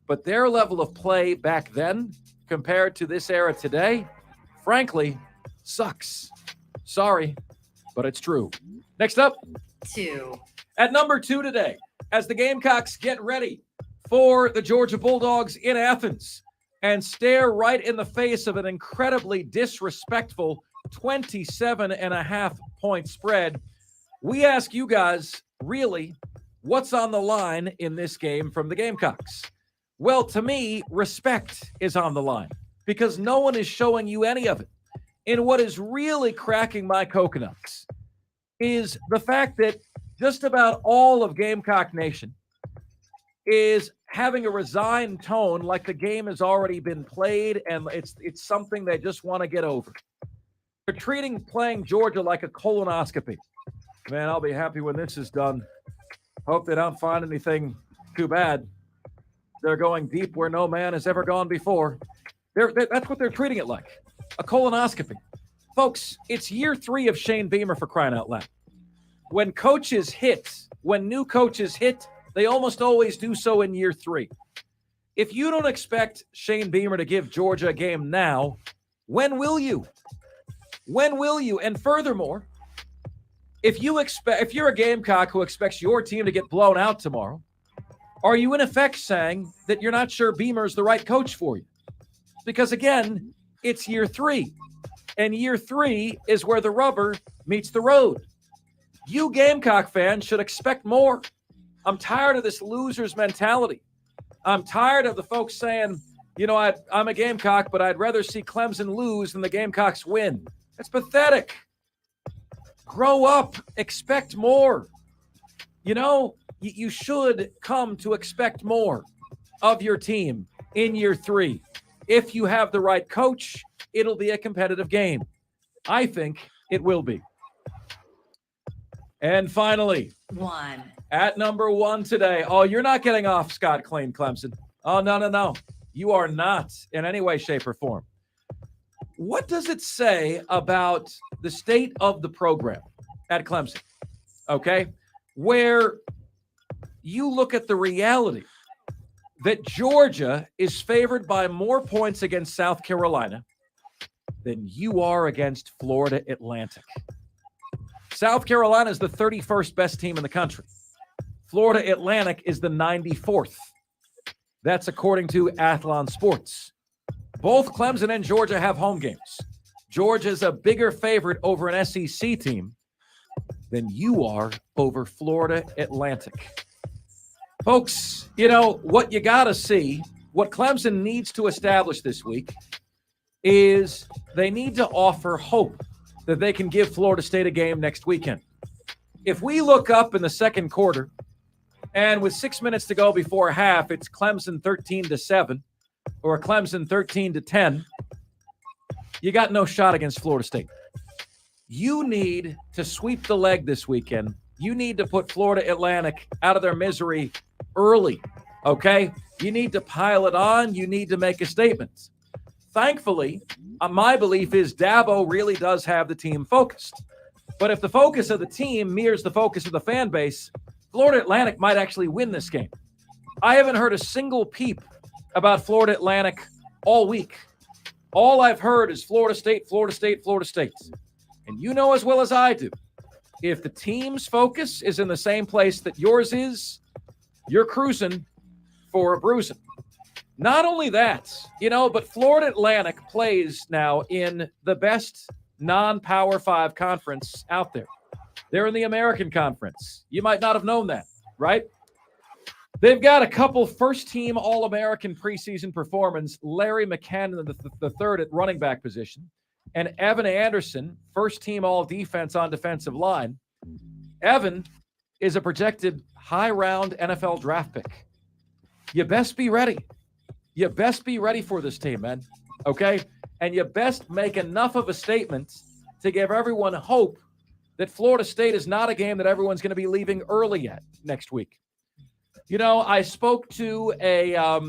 But their level of play back then compared to this era today, frankly, sucks. Sorry, but it's true. Next up. 2. At number 2 today, as the Gamecocks get ready for the Georgia Bulldogs in Athens and stare right in the face of an incredibly disrespectful 27.5-point spread, we ask you guys, really, what's on the line in this game from the Gamecocks? Well, to me, respect is on the line because no one is showing you any of it. And what is really cracking my coconuts is the fact that just about all of Gamecock Nation is having a resigned tone like the game has already been played and it's something they just want to get over. They're treating playing Georgia like a colonoscopy. Man, I'll be happy when this is done. Hope they don't find anything too bad. They're going deep where no man has ever gone before. That's what they're treating it like, a colonoscopy. Folks, it's year 3 of Shane Beamer, for crying out loud. When new coaches hit, they almost always do so in year 3. If you don't expect Shane Beamer to give Georgia a game now, when will you? When will you? And furthermore, if you're a Gamecock who expects your team to get blown out tomorrow, are you in effect saying that you're not sure Beamer's the right coach for you? Because again, it's year 3. And year 3 is where the rubber meets the road. You Gamecock fans should expect more. I'm tired of this loser's mentality. I'm tired of the folks saying, I'm a Gamecock, but I'd rather see Clemson lose than the Gamecocks win. That's pathetic. Grow up. Expect more. you should come to expect more of your team in year 3. If you have the right coach, it'll be a competitive game. I think it will be. And finally, 1. At number 1 today. Oh, you're not getting off Scott Klein, Clemson. Oh, no. You are not in any way, shape, or form. What does it say about the state of the program at Clemson? Okay? Where you look at the reality that Georgia is favored by more points against South Carolina than you are against Florida Atlantic. South Carolina is the 31st best team in the country. Florida Atlantic is the 94th. That's according to Athlon Sports. Both Clemson and Georgia have home games. Georgia's a bigger favorite over an SEC team than you are over Florida Atlantic. Folks, what you got to see, what Clemson needs to establish this week is they need to offer hope that they can give Florida State a game next weekend. If we look up in the second quarter, and with 6 minutes to go before half, it's Clemson 13-7 or Clemson 13-10, you got no shot against Florida State. You need to sweep the leg this weekend. You need to put Florida Atlantic out of their misery early, okay? You need to pile it on. You need to make a statement. Thankfully, my belief is Dabo really does have the team focused. But if the focus of the team mirrors the focus of the fan base, Florida Atlantic might actually win this game. I haven't heard a single peep about Florida Atlantic all week. All I've heard is Florida State, Florida State, Florida State. And you know as well as I do, if the team's focus is in the same place that yours is, you're cruising for a bruising. Not only that, but Florida Atlantic plays now in the best non-Power 5 conference out there. They're in the American Conference. You might not have known that, right? They've got a couple first-team All-American preseason performers, Larry McCann the third at running back position, and Evan Anderson, first-team All-Defense on defensive line. Evan is a projected high-round NFL draft pick. You best be ready. You best be ready for this team, man, okay? And you best make enough of a statement to give everyone hope that Florida State is not a game that everyone's going to be leaving early at next week. I spoke to a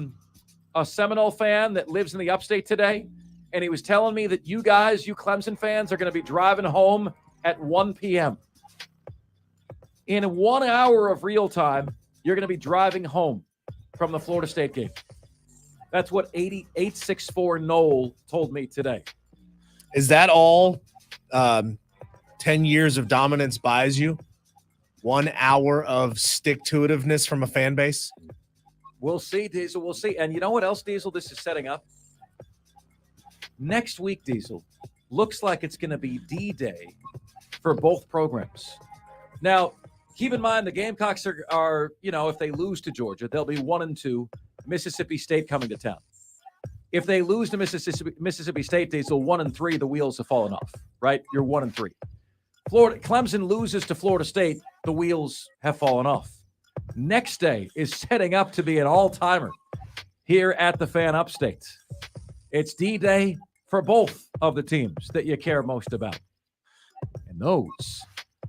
Seminole fan that lives in the upstate today, and he was telling me that you Clemson fans, are going to be driving home at 1 p.m. In 1 hour of real time, you're going to be driving home from the Florida State game. That's what 864 Noel told me today. Is that all 10 years of dominance buys you? 1 hour of stick-to-itiveness from a fan base? We'll see, Diesel. We'll see. And you know what else, Diesel, this is setting up? Next week, Diesel, looks like it's going to be D-Day for both programs. Now, keep in mind the Gamecocks are, if they lose to Georgia, they'll be 1-2. Mississippi State coming to town. If they lose to Mississippi State, Diesel 1-3, the wheels have fallen off, right? You're 1-3. Clemson loses to Florida State, the wheels have fallen off. Next day is setting up to be an all-timer here at the Fan Upstate. It's D-Day for both of the teams that you care most about. And those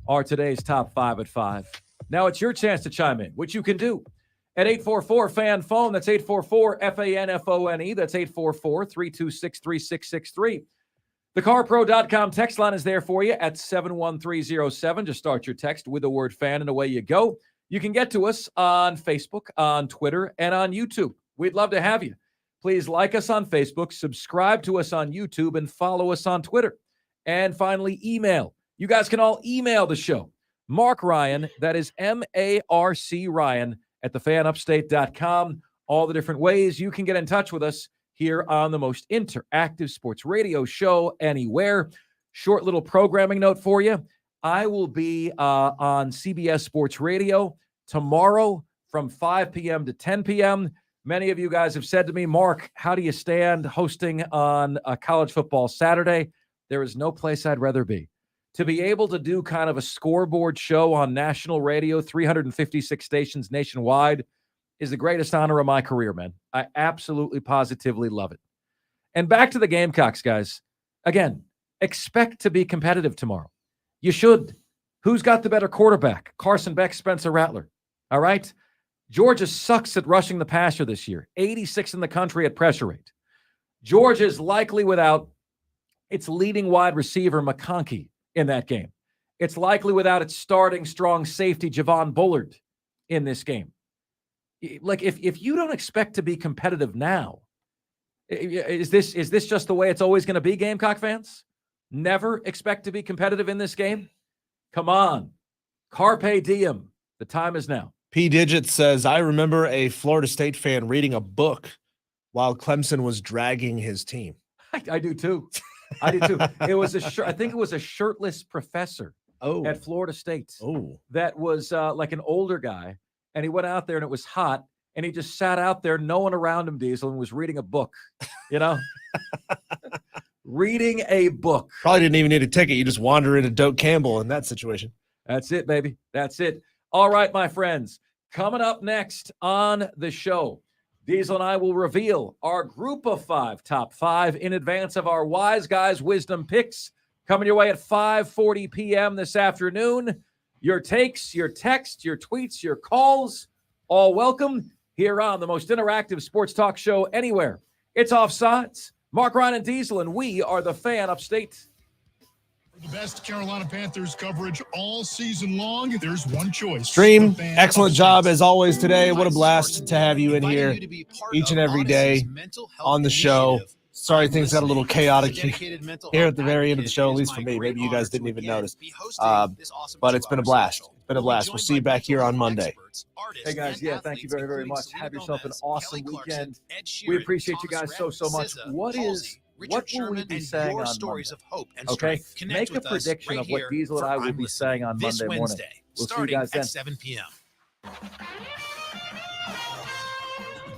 are today's top 5 at 5. Now it's your chance to chime in, which you can do at 844-FAN-PHONE. That's 844-FANFONE. That's 844-326-3663. TheCarPro.com text line is there for you at 71307. Just start your text with the word fan and away you go. You can get to us on Facebook, on Twitter, and on YouTube. We'd love to have you. Please like us on Facebook, subscribe to us on YouTube, and follow us on Twitter. And finally, email. You guys can all email the show. Mark Ryan, that is M-A-R-C Ryan, at thefanupstate.com. All the different ways you can get in touch with us here on the most interactive sports radio show anywhere. Short little programming note for you. I will be on CBS Sports Radio tomorrow from 5 p.m. to 10 p.m. Many of you guys have said to me, Mark, how do you stand hosting on a college football Saturday? There is no place I'd rather be. to be able to do kind of a scoreboard show on national radio, 356 stations nationwide, is the greatest honor of my career, man. I absolutely, positively love it. And back to the Gamecocks, guys. Again, expect to be competitive tomorrow. You should. Who's got the better quarterback? Carson Beck, Spencer Rattler. All right? Georgia sucks at rushing the passer this year. 86 in the country at pressure rate. Georgia is likely without its leading wide receiver, McConkey, in that game. It's likely without its starting strong safety, Javon Bullard, in this game. Like, if you don't expect to be competitive now, is this just the way it's always going to be, Gamecock fans? Never expect to be competitive in this game? Come on. Carpe diem. The time is now. P. Digit says, I remember a Florida State fan reading a book while Clemson was dragging his team. I do too. I do too. It was I think it was a shirtless professor at Florida State. That was like an older guy. And he went out there and it was hot. And he just sat out there, no one around him, Diesel, and was reading a book, you know? Reading a book. Probably didn't even need a ticket. You just wander into Doak Campbell in that situation. That's it, baby. That's it. All right, my friends. Coming up next on the show, Diesel and I will reveal our group of 5 top 5 in advance of our Wise Guys Wisdom Picks coming your way at 5:40 p.m. this afternoon. Your takes, your texts, your tweets, your calls, all welcome here on the most interactive sports talk show anywhere. It's Offsides. Mark, Ryan, and Diesel, and we are the Fan Upstate. For the best Carolina Panthers coverage all season long, there's one choice. Stream, excellent job as always today. What a blast to have you in here each and every day on the show. Sorry, things got a little chaotic here at the very end of the show, at least for me. Maybe you guys didn't even notice. But it's been a blast. It's been a blast. We'll see you back here on Monday. Hey, guys. Yeah, thank you very, very much. Have yourself an awesome weekend. We appreciate you guys so much. What will we be saying on Monday? Okay, make a prediction of what Diesel and I will be saying on Monday morning. We'll see you guys then. At 7 p.m.